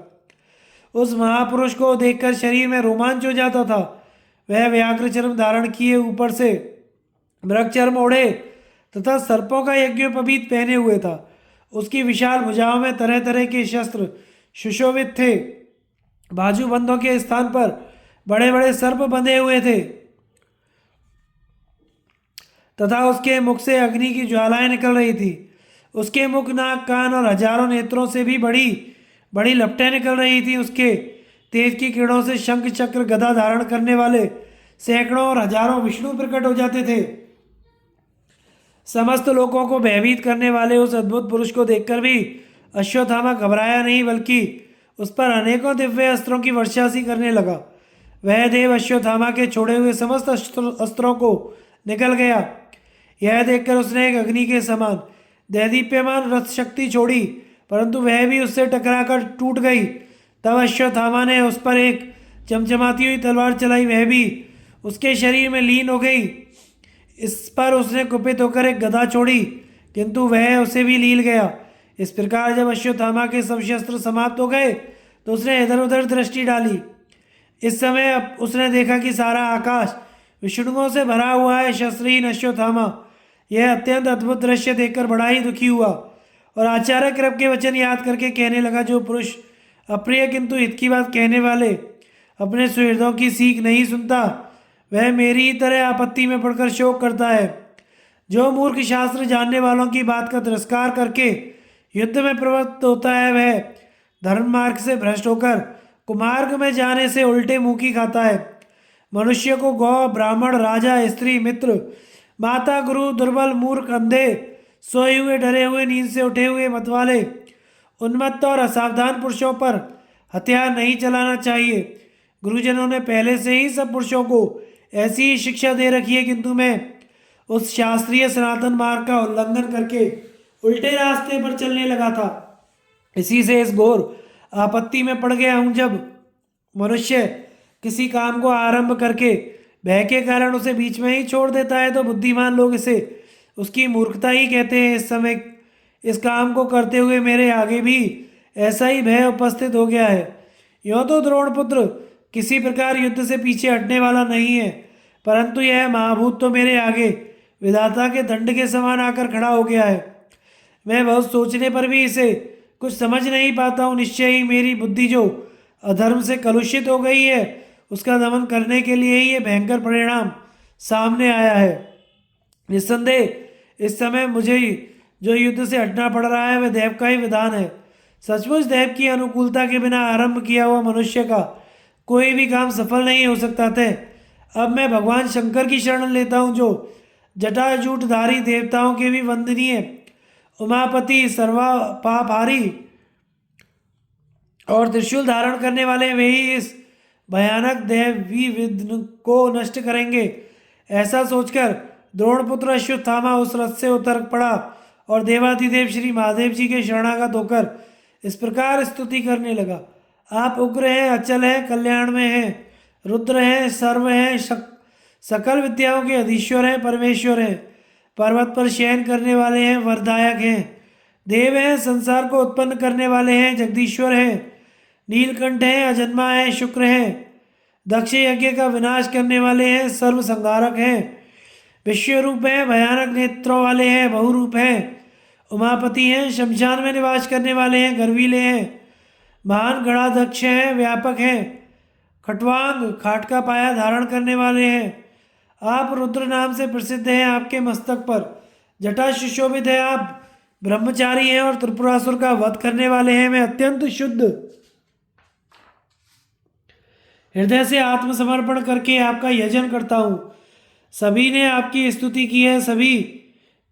उस महापुरुष को देखकर शरीर में रोमांच हो जाता था। वह व्याघ्र चर्म धारण किए ऊपर से मृग चर्म ओढ़े तथा सर्पों का यज्ञोपवीत पहने हुए था। उसकी विशाल भुजाओं में तरह तरह के शस्त्र सुशोभित थे। बाजूबंदों के स्थान पर बड़े बड़े सर्प बंधे हुए थे तथा उसके मुख से अग्नि की ज्वालाएं निकल रही थी। उसके मुख, नाक, कान और हजारों नेत्रों से भी बड़ी बड़ी लपटें निकल रही थी। उसके तेज की किरणों से शंख चक्र गदा धारण करने वाले सैकड़ों और हजारों विष्णु प्रकट हो जाते थे। समस्त लोगों को भयभीत करने वाले उस अद्भुत पुरुष को देखकर भी अश्वत्थामा घबराया नहीं, बल्कि उस पर अनेकों दिव्य अस्त्रों की वर्षा सी करने लगा। वह देव अश्वत्थामा के छोड़े हुए समस्त अस्त्रों को निकल गया। यह देखकर उसने एक अग्नि के समान दैदीप्यमान रथ शक्ति छोड़ी, परंतु वह भी उससे टकराकर टूट गई। तब अश्वत्थामा ने उस पर एक चमचमाती हुई तलवार चलाई, वह भी उसके शरीर में लीन हो गई। इस पर उसने कुपित होकर एक गदा छोड़ी, किंतु वह उसे भी लील गया। इस प्रकार जब अश्वत्थामा के सब शस्त्र समाप्त हो गए तो उसने इधर उधर दृष्टि डाली। इस समय अब उसने देखा कि सारा आकाश विष्णुओं से भरा हुआ है। शस्त्रहीन अश्वत्थामा यह अत्यंत अद्भुत दृश्य देखकर बड़ा ही दुखी हुआ और आचार्य कृप के वचन याद करके कहने लगा, जो पुरुष अप्रिय किंतु हित की बात कहने वाले अपने सुहृदों की सीख नहीं सुनता, वह मेरी ही तरह आपत्ति में पड़कर शोक करता है। जो मूर्ख शास्त्र जानने वालों की बात का तिरस्कार करके युद्ध में प्रवृत्त होता है, वह धर्म मार्ग से भ्रष्ट होकर कुमार्ग में जाने से उल्टे मुंह की खाता है। मनुष्य को गौ, ब्राह्मण, राजा, स्त्री, मित्र, माता, गुरु, दुर्बल, मूर्ख, अंधे, सोए हुए, डरे हुए, नींद से उठे हुए, मतवाले, उन्मत्त और असावधान पुरुषों पर हथियार नहीं चलाना चाहिए। गुरुजनों ने पहले से ही सब पुरुषों को ऐसी ही शिक्षा दे रखी है, किंतु मैं उस शास्त्रीय सनातन मार्ग का उल्लंघन करके उल्टे रास्ते पर चलने लगा था। इसी से इस घोर आपत्ति में पड़ गया हूं। जब मनुष्य किसी काम को आरंभ करके भय के कारण उसे बीच में ही छोड़ देता है, तो बुद्धिमान लोग इसे उसकी मूर्खता ही कहते हैं। इस समय इस काम को करते हुए मेरे आगे भी ऐसा ही भय उपस्थित हो गया है। यों तो द्रोणपुत्र किसी प्रकार युद्ध से पीछे हटने वाला नहीं है, परंतु यह महाभूत तो मेरे आगे विधाता के दंड के समान आकर खड़ा हो गया है। मैं बहुत सोचने पर भी इसे कुछ समझ नहीं पाता हूँ। निश्चय ही मेरी बुद्धि जो अधर्म से कलुषित हो गई है, उसका दमन करने के लिए ही ये भयंकर परिणाम सामने आया है। निस्संदेह इस समय मुझे जो युद्ध से हटना पड़ रहा है, वह देव का ही विधान है। सचमुच देव की अनुकूलता के बिना आरंभ किया हुआ मनुष्य का कोई भी काम सफल नहीं हो सकता थे। अब मैं भगवान शंकर की शरण लेता हूँ, जो जटाजूटधारी देवताओं के भी वंदनीय उमापति, सर्वापापहारी और त्रिशूल धारण करने वाले, वे ही इस भयानक दैवी विघ्न को नष्ट करेंगे। ऐसा सोचकर द्रोणपुत्र अश्वत्थामा उस रथ से उतर पड़ा और देवाधिदेव श्री महादेव जी के शरणागत होकर इस प्रकार स्तुति करने लगा। आप उग्र हैं, अचल हैं, कल्याण में हैं, रुद्र हैं, सर्व हैं, सकल विद्याओं के अधीश्वर हैं, परमेश्वर हैं, पर्वत पर शयन करने वाले हैं, वरदायक हैं, देव हैं, संसार को उत्पन्न करने वाले हैं, जगदीश्वर हैं, नीलकंठ हैं, अजन्मा हैं, शुक्र हैं, दक्ष यज्ञ का विनाश करने वाले हैं, सर्व संहारक हैं, विश्व रूप हैं, भयानक नेत्रों वाले हैं, बहुरूप हैं, उमापति हैं, शमशान में निवास करने वाले हैं, गर्वीले हैं, महान गणाध्यक्ष हैं, व्यापक हैं, खटवांग, खाट का पाया धारण करने वाले हैं। आप रुद्र नाम से प्रसिद्ध हैं। आपके मस्तक पर जटा सुशोभित है। आप ब्रह्मचारी हैं और त्रिपुरासुर का वध करने वाले हैं। मैं अत्यंत शुद्ध हृदय से आत्मसमर्पण करके आपका यजन करता हूँ। सभी ने आपकी स्तुति की है, सभी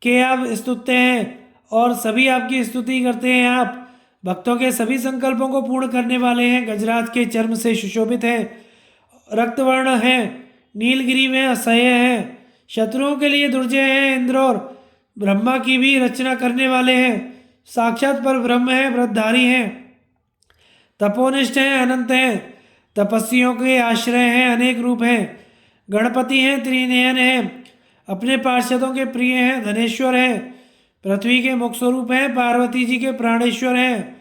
के आप स्तुत्य हैं और सभी आपकी स्तुति करते हैं। आप भक्तों के सभी संकल्पों को पूर्ण करने वाले हैं। गजराज के चर्म से सुशोभित हैं, रक्तवर्ण हैं, नीलगिरी में असह्य हैं, शत्रुओं के लिए दुर्जय हैं, इंद्र और ब्रह्मा की भी रचना करने वाले हैं, साक्षात पर ब्रह्म हैं, व्रतधारी हैं, तपोनिष्ठ हैं, अनंत हैं, तपस्वियों के आश्रय हैं, अनेक रूप हैं, गणपति हैं, त्रिनयन हैं, अपने पार्षदों के प्रिय हैं, धनेश्वर हैं, पृथ्वी के मुख स्वरूप हैं, पार्वती जी के प्राणेश्वर हैं,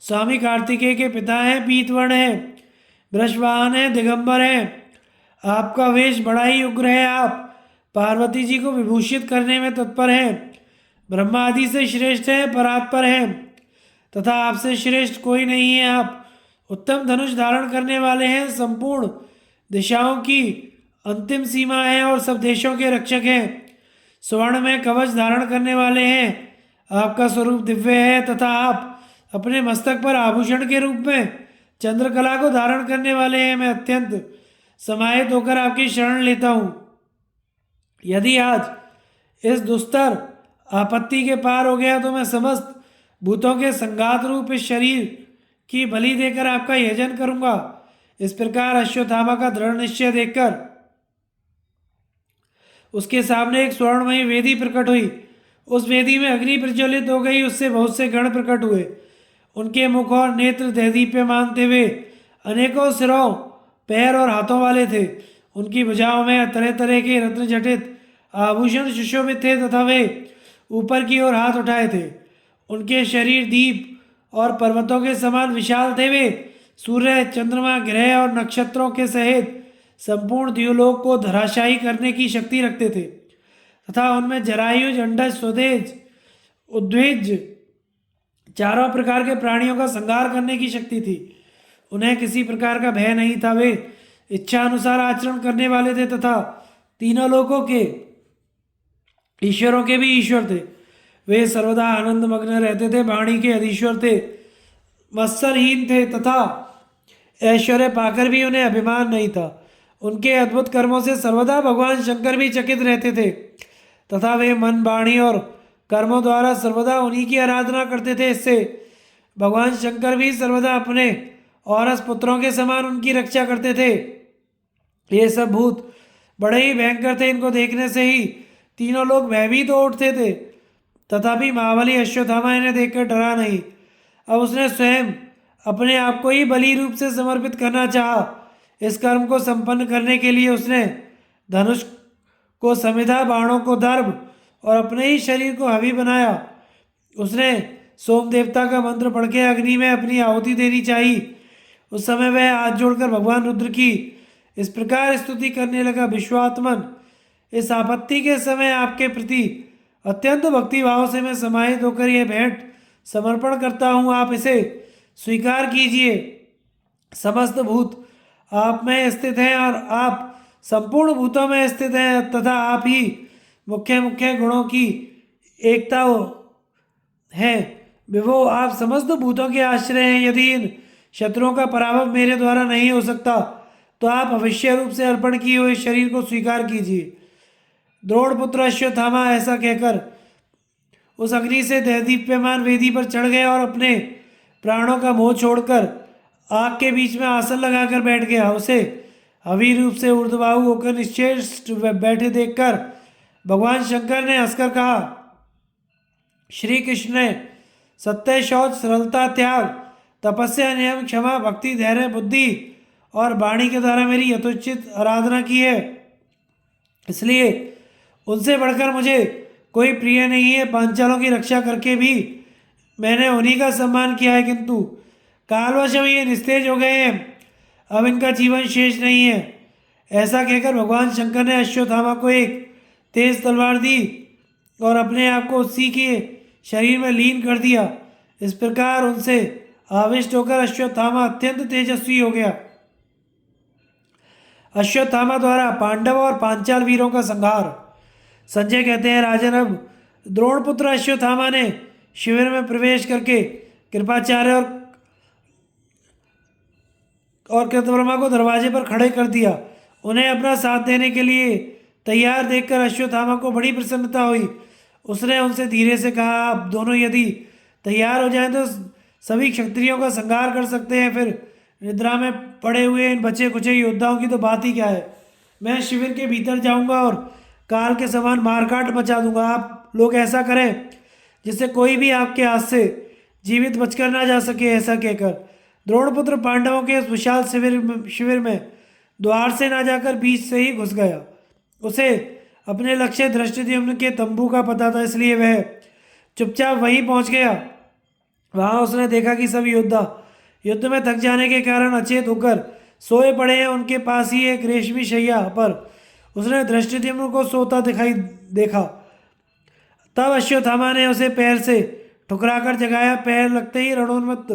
स्वामी कार्तिकेय के पिता हैं, पीतवर्ण हैं, वृषवाहन हैं, दिगंबर हैं। आपका वेश बड़ा ही उग्र है। आप पार्वती जी को विभूषित करने में तत्पर हैं, ब्रह्मा आदि से श्रेष्ठ हैं, परात्पर हैं तथा आपसे श्रेष्ठ कोई नहीं है। आप उत्तम धनुष धारण करने वाले हैं, संपूर्ण दिशाओं की अंतिम सीमा है और सब देशों के रक्षक हैं, स्वर्ण में कवच धारण करने वाले हैं। आपका स्वरूप दिव्य है तथा आप अपने मस्तक पर आभूषण के रूप में चंद्रकला को धारण करने वाले हैं। मैं अत्यंत समाहित होकर आपकी शरण लेता हूँ। यदि आज इस दुस्तर आपत्ति के पार हो गया, तो मैं समस्त भूतों के संघात रूप इस शरीर की बलि देकर आपका यजन करूंगा। इस प्रकार अश्वत्थामा का दृढ़ निश्चय देखकर उसके सामने एक स्वर्णमयी वेदी प्रकट हुई। उस वेदी में अग्नि प्रज्वलित हो गई, उससे बहुत से गण प्रकट हुए। उनके मुख और नेत्र दैदीप्यमान थे। वे अनेकों सिरों, पैर और हाथों वाले थे। उनकी भुजाओं में तरह तरह के रत्न जटित आभूषण सुशोभित थे तथा वे ऊपर की ओर हाथ उठाए थे। उनके शरीर दीप और पर्वतों के समान विशाल थे। वे सूर्य, चंद्रमा, ग्रह और नक्षत्रों के सहित संपूर्ण द्युलोक को धराशायी करने की शक्ति रखते थे तथा उनमें जरायुज, अंडज, स्वदेज, उद्भिज चारों प्रकार के प्राणियों का संहार करने की शक्ति थी। उन्हें किसी प्रकार का भय नहीं था। वे इच्छा अनुसार आचरण करने वाले थे तथा तीनों लोकों के ईश्वरों के भी ईश्वर थे। वे सर्वदा आनंद मग्न रहते थे, वाणी के अधीश्वर थे, मत्सरहीन थे तथा ऐश्वर्य पाकर भी उन्हें अभिमान नहीं था। उनके अद्भुत कर्मों से सर्वदा भगवान शंकर भी चकित रहते थे तथा वे मन, वाणी और कर्मों द्वारा सर्वदा उन्हीं की आराधना करते थे। इससे भगवान शंकर भी सर्वदा अपने औरस पुत्रों के समान उनकी रक्षा करते थे। ये सब भूत बड़े ही भयंकर थे, इनको देखने से ही तीनों लोग भयभीत हो उठते थे। तथापि महाबली अश्वत्थामा इन्हें देखकर डरा नहीं। अब उसने स्वयं अपने आप को ही बलि रूप से समर्पित करना चाहा। इस कर्म को संपन्न करने के लिए उसने धनुष को समिधा, बाणों को दर्भ और अपने ही शरीर को हवि बनाया। उसने सोम देवता का मंत्र पढ़ के अग्नि में अपनी आहुति देनी चाहिए। उस समय वह हाथ जोड़कर भगवान रुद्र की इस प्रकार स्तुति करने लगा, विश्वात्मन, इस आपत्ति के समय आपके प्रति अत्यंत भक्ति भाव से मैं समाहित होकर यह भेंट समर्पण करता हूँ। आप इसे स्वीकार कीजिए। समस्त भूत आप में स्थित हैं और आप संपूर्ण भूतों में स्थित हैं तथा आप ही मुख्य मुख्य गुणों की एकता है। विभो, आप समस्त भूतों के आश्रय हैं। यदि इन शत्रुओं का पराभव मेरे द्वारा नहीं हो सकता तो आप अवश्य रूप से अर्पण किए हुए शरीर को स्वीकार कीजिए। द्रोणपुत्र अश्वत्थामा ऐसा कहकर उस अग्नि से दीप्यमान वेदी पर चढ़ गया और अपने प्राणों का मोह छोड़कर आग के बीच में आसन लगाकर बैठ गया। उसे हवि रूप से ऊर्ध्वबाहु होकर निश्चेष्ट बैठे देखकर भगवान शंकर ने हंसकर कहा, श्री कृष्ण ने सत्य, शौच, सरलता, त्याग, तपस्या, नियम, क्षमा, भक्ति, धैर्य, बुद्धि और वाणी के द्वारा मेरी यथोचित आराधना की है, इसलिए उनसे बढ़कर मुझे कोई प्रिय नहीं है। पांचालों की रक्षा करके भी मैंने उन्हीं का सम्मान किया है, किंतु कालवश ये निस्तेज हो गए हैं, अब इनका जीवन शेष नहीं है। ऐसा कहकर भगवान शंकर ने अश्वत्थामा को एक तेज तलवार दी और अपने आप को उसी के शरीर में लीन कर दिया। इस प्रकार उनसे आविष्ट होकर अश्वत्थामा अत्यंत तेजस्वी हो गया। अश्वत्थामा द्वारा पांडव और पांचाल वीरों का संहार। संजय कहते हैं, राजन, अब द्रोणपुत्र अश्वत्थामा ने शिविर में प्रवेश करके कृपाचार्य और कृतवर्मा को दरवाजे पर खड़े कर दिया। उन्हें अपना साथ देने के लिए तैयार देखकर अश्वत्थामा को बड़ी प्रसन्नता हुई। उसने उनसे धीरे से कहा, आप दोनों यदि तैयार हो जाएं तो सभी क्षत्रियों का संहार कर सकते हैं। फिर निद्रा में पड़े हुए इन बचे कुचे योद्धाओं की तो बात ही क्या है। मैं शिविर के भीतर जाऊंगा और काल के समान मारकाट मचा दूंगा। आप लोग ऐसा करें जिससे कोई भी आपके हाथ से जीवित बचकर ना जा सके। ऐसा कहकर द्रोणपुत्र पांडवों के उस विशाल शिविर में द्वार से ना जाकर बीच से ही घुस गया। उसे अपने लक्ष्य धृष्टद्युम्न के तंबू का पता था, इसलिए वह चुपचाप वहीं पहुंच गया। वहां उसने देखा कि सभी योद्धा युद्ध में थक जाने के कारण अचेत होकर सोए पड़े हैं। उनके पास ही एक रेशमी शैया पर उसने धृष्टद्युम्न को सोता देखा। तब अश्वत्थामा ने उसे पैर से ठुकराकर जगाया। पैर लगते ही रणोन्मत्त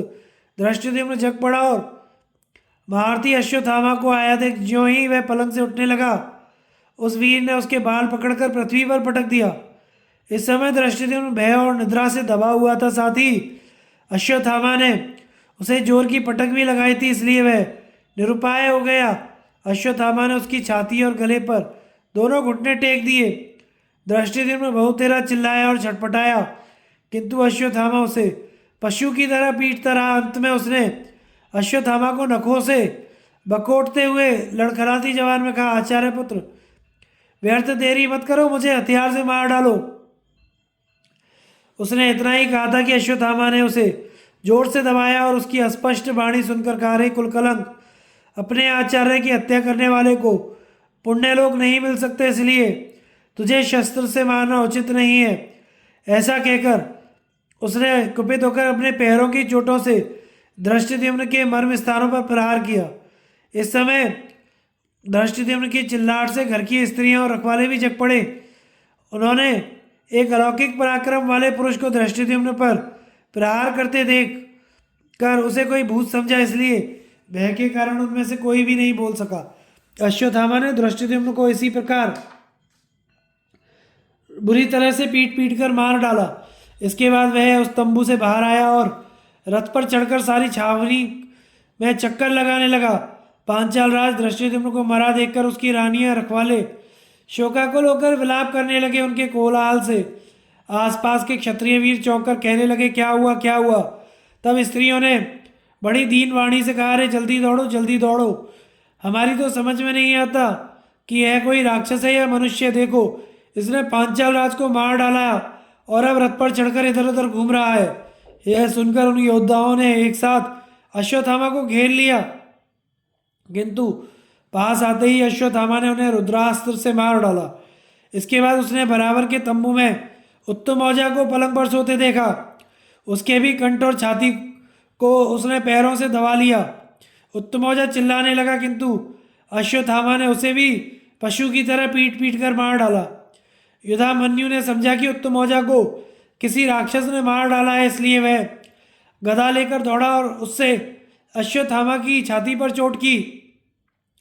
धृष्टद्युम्न जग पड़ा और महारथी अश्वत्थामा को आया देख ज्यों ही वह पलंग से उठने लगा, उस वीर ने उसके बाल पकड़कर पृथ्वी पर पटक दिया। इस समय धृष्टद्युम्न भय और निद्रा से दबा हुआ था, साथ ही अश्वत्थामा ने उसे जोर की पटक भी लगाई थी, इसलिए वह निरुपाय हो गया। अश्वत्थामा ने उसकी छाती और गले पर दोनों घुटने टेक दिए। धृष्टद्युम्न बहुत तेरा चिल्लाया और छटपटाया, किंतु अश्वत्थामा उसे पशु की तरह पीटता रहा। अंत में उसने अश्वत्थामा को नखों से बकोटते हुए लड़खड़ाती जवान में कहा, आचार्य पुत्र, व्यर्थ देरी मत करो, मुझे हथियार से मार डालो। उसने इतना ही कहा था कि अश्वत्थामा ने उसे जोर से दबाया और उसकी अस्पष्ट वाणी सुनकर कहा, रे कुलकलंक, अपने आचार्य की हत्या करने वाले को पुण्यलोक नहीं मिल सकते, इसलिए तुझे शस्त्र से मारना उचित नहीं है। ऐसा कहकर उसने कुपित होकर अपने पैरों की चोटों से धृष्टद्युम्न के मर्म स्थानों पर प्रहार किया। इस समय धृष्टद्युम्न की चिल्लाहट से घर की स्त्रियां और रखवाले भी जग पड़े। उन्होंने एक अलौकिक पराक्रम वाले पुरुष को धृष्टद्युम्न पर प्रहार करते देख कर उसे कोई भूत समझा, इसलिए भय के कारण उनमें से कोई भी नहीं बोल सका। अश्वत्थामा ने धृष्टद्युम्न को इसी प्रकार बुरी तरह से पीट पीट कर मार डाला। इसके बाद वह उस तंबू से बाहर आया और रथ पर चढ़कर सारी छावनी में चक्कर लगाने लगा। पांचाल राज धृष्टद्युम्न को मरा देखकर उसकी रानियां रखवाले शोकाकुल होकर विलाप करने लगे। उनके कोलाहल से आसपास के क्षत्रिय वीर चौंक कर कहने लगे, क्या हुआ क्या हुआ। तब स्त्रियों ने बड़ी दीन वाणी से कहा, अरे जल्दी दौड़ो, हमारी तो समझ में नहीं आता कि यह कोई राक्षस है या मनुष्य। देखो, इसने पांचाल राज को मार डाला और अब रथ पर चढ़कर इधर उधर घूम रहा है। यह सुनकर उन योद्धाओं ने एक साथ अश्वत्थामा को घेर लिया, किंतु पास आते ही अश्वत्थामा ने उन्हें रुद्रास्त्र से मार डाला। इसके बाद उसने बराबर के तंबू में उत्तमौजा को पलंग पर सोते देखा। उसके भी कंठ और छाती को उसने पैरों से दबा लिया। उत्तमौजा चिल्लाने लगा, किंतु अश्वत्थामा ने उसे भी पशु की तरह पीट पीट कर मार डाला। युधामन्यु ने समझा कि उत्तमौजा को किसी राक्षस ने मार डाला है, इसलिए वह गदा लेकर दौड़ा और उससे अश्वत्थामा की छाती पर चोट की।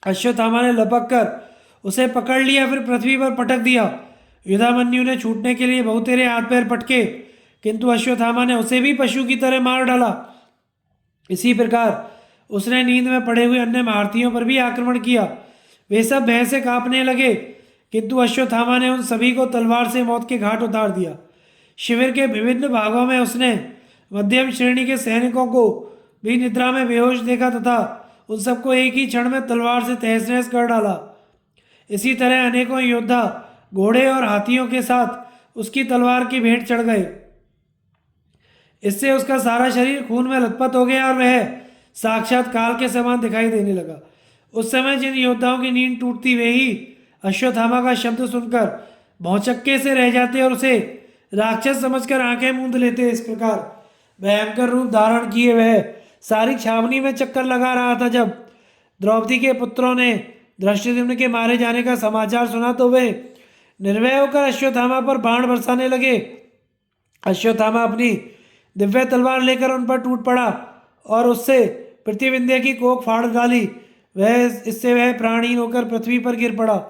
अश्वत्थामा ने लपक कर उसे पकड़ लिया, फिर पृथ्वी पर पटक दिया। युधामन्यु ने छूटने के लिए बहुतेरे हाथ पैर पटके, किंतु अश्वत्थामा ने उसे भी पशु की तरह मार डाला। इसी प्रकार उसने नींद में पड़े हुए अन्य महारथियों पर भी आक्रमण किया। वे सब भय से कांपने लगे, किंतु अश्वत्थामा ने उन सभी को तलवार से मौत के घाट उतार दिया। शिविर के विभिन्न भागों में उसने मध्यम श्रेणी के सैनिकों को भी निद्रा में बेहोश देखा तथा उन सबको एक ही क्षण में तलवार से तहस नहस कर डाला। इसी तरह अनेकों योद्धा घोड़े और हाथियों के साथ उसकी तलवार की भेंट चढ़ गए। इससे उसका सारा शरीर खून में लथपथ हो गया और वह साक्षात काल के समान दिखाई देने लगा। उस समय जिन योद्धाओं की नींद टूटती वे ही अश्वत्थामा का शब्द सुनकर भौचक्के से रह जाते और उसे राक्षस समझकर आंखें मूंद लेते। इस प्रकार भयंकर रूप धारण किए वह सारी छावनी में चक्कर लगा रहा था। जब द्रौपदी के पुत्रों ने धृष्टद्युम्न के मारे जाने का समाचार सुना तो वे निर्भय होकर अश्वत्थामा पर बाण बरसाने लगे। अश्वत्थामा अपनी दिव्य तलवार लेकर उन पर टूट पड़ा और उससे प्रतिविंध्य की कोख फाड़ डाली। इससे वह प्राणहीन होकर पृथ्वी पर गिर पड़ा।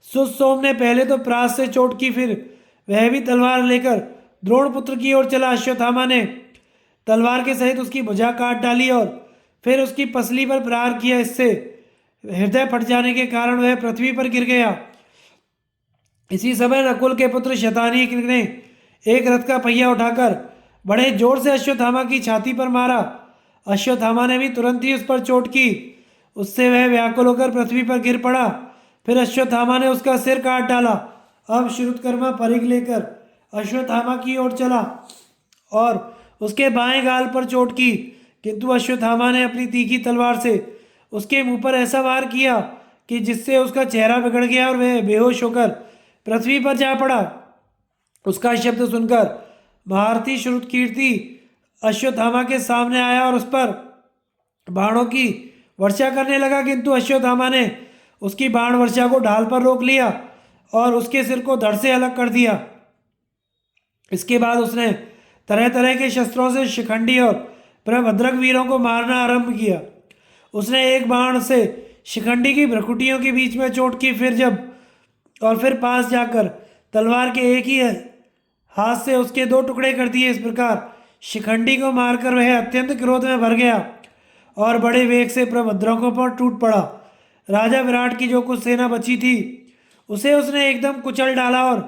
सुसोम ने पहले तो प्रास से चोट की, फिर वह भी तलवार लेकर द्रोणपुत्र की ओर चला। अश्वत्थामा ने तलवार के सहित उसकी भुजा काट डाली और फिर उसकी पसली पर प्रहार किया। इससे हृदय फट जाने के कारण वह पृथ्वी पर गिर गया। इसी समय नकुल के पुत्र शतानीक ने एक रथ का पहिया उठाकर बड़े जोर से अश्वत्थामा की छाती पर मारा। अश्वत्थामा ने भी तुरंत ही उस पर चोट की, उससे वह व्याकुल होकर पृथ्वी पर गिर पड़ा। फिर अश्वत्थामा ने उसका सिर काट डाला। अब श्रुतकर्मा परिघ लेकर अश्वत्थामा की ओर चला और उसके बाएं गाल पर चोट की, किंतु अश्वत्थामा ने अपनी तीखी तलवार से उसके मुंह पर ऐसा वार किया कि जिससे उसका चेहरा बिगड़ गया और वह बेहोश होकर पृथ्वी पर जा पड़ा। उसका शब्द सुनकर महारथी श्रुतकीर्ति अश्वत्थामा के सामने आया और उस पर बाणों की वर्षा करने लगा, किंतु अश्वत्थामा ने उसकी बाण वर्षा को ढाल पर रोक लिया और उसके सिर को धड़ से अलग कर दिया। इसके बाद उसने तरह तरह के शस्त्रों से शिखंडी और प्रभद्रक वीरों को मारना आरंभ किया। उसने एक बाण से शिखंडी की भ्रकुटियों के बीच में चोट की, फिर पास जाकर तलवार के एक ही हाथ से उसके दो टुकड़े कर दिए। इस प्रकार शिखंडी को मारकर वह अत्यंत क्रोध में भर गया और बड़े वेग से प्रभद्रकों पर टूट पड़ा। राजा विराट की जो कुछ सेना बची थी उसे उसने एकदम कुचल डाला और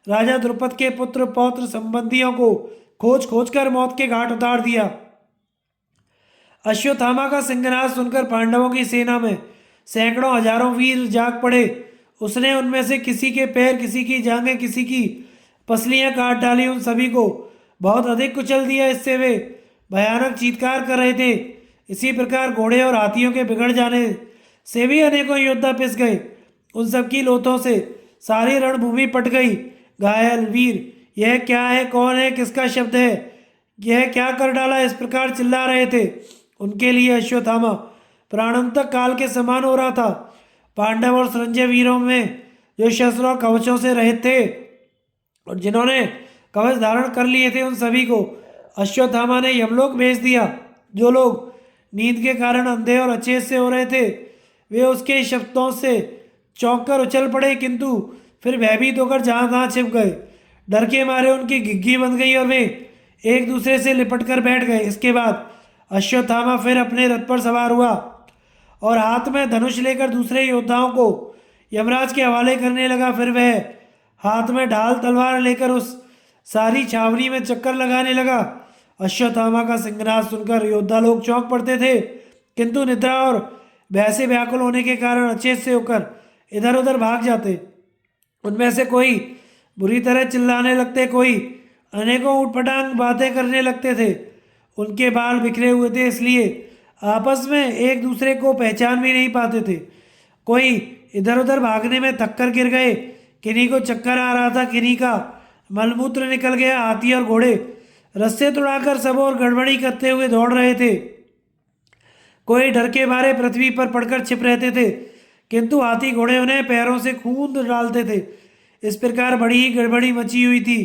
राजा द्रुपद के पुत्र पौत्र संबंधियों को खोज खोज कर मौत के घाट उतार दिया। अश्वत्थामा का सिंहनाद सुनकर पांडवों की सेना में सैकड़ों हजारों वीर जाग पड़े। उसने उनमें से किसी के पैर, किसी की जांघें, किसी की पसलियां काट डाली, उन सभी को बहुत अधिक कुचल दिया। इससे वे भयानक चीत्कार कर रहे थे। इसी प्रकार घोड़े और हाथियों के बिगड़ जाने से भी अनेकों योद्धा पिस गए। उन सबकी लोथों से सारी रणभूमि पट गई। घायल वीर यह क्या है, कौन है, किसका शब्द है, यह क्या कर डाला, इस प्रकार चिल्ला रहे थे। उनके लिए अश्वत्थामा प्राणांतक काल के समान हो रहा था। पांडव और संजय वीरों में जो शस्त्र और कवचों से रहित थे और जिन्होंने कवच धारण कर लिए थे उन सभी को अश्वत्थामा ने यमलोक भेज दिया। जो लोग नींद के कारण अंधे और अचेत से हो रहे थे। वे उसके शब्दों से चौंक कर उछल पड़े, किंतु फिर भयभीत होकर जहां तहां छिप गए। डर के मारे उनकी घिघी बंध गई और वे एक दूसरे से लिपट कर बैठ गए। इसके बाद अश्वत्थामा फिर अपने रथ पर सवार हुआ और हाथ में धनुष लेकर दूसरे योद्धाओं को यमराज के हवाले करने लगा। फिर वह हाथ में ढाल तलवार लेकर उस सारी छावनी में चक्कर लगाने लगा। अश्वत्थामा का सिंहनाद सुनकर योद्धा लोग चौंक पड़ते थे, किंतु निद्रा और भय से व्याकुल होने के कारण अचेत से होकर इधर उधर भाग जाते। उनमें से कोई बुरी तरह चिल्लाने लगते, कोई अनेकों उटपटांग बातें करने लगते थे। उनके बाल बिखरे हुए थे, इसलिए आपस में एक दूसरे को पहचान भी नहीं पाते थे। कोई इधर उधर भागने में थक कर गिर गए, किन्हीं को चक्कर आ रहा था, किन्हीं का मलमूत्र निकल गया। हाथी और घोड़े रस्से तुड़ाकर सब और गड़बड़ी करते हुए दौड़ रहे थे। कोई डर के मारे पृथ्वी पर पड़कर छिप रहते थे, किंतु हाथी घोड़े उन्हें पैरों से खूंद डालते थे। इस प्रकार बड़ी ही गड़बड़ी मची हुई थी।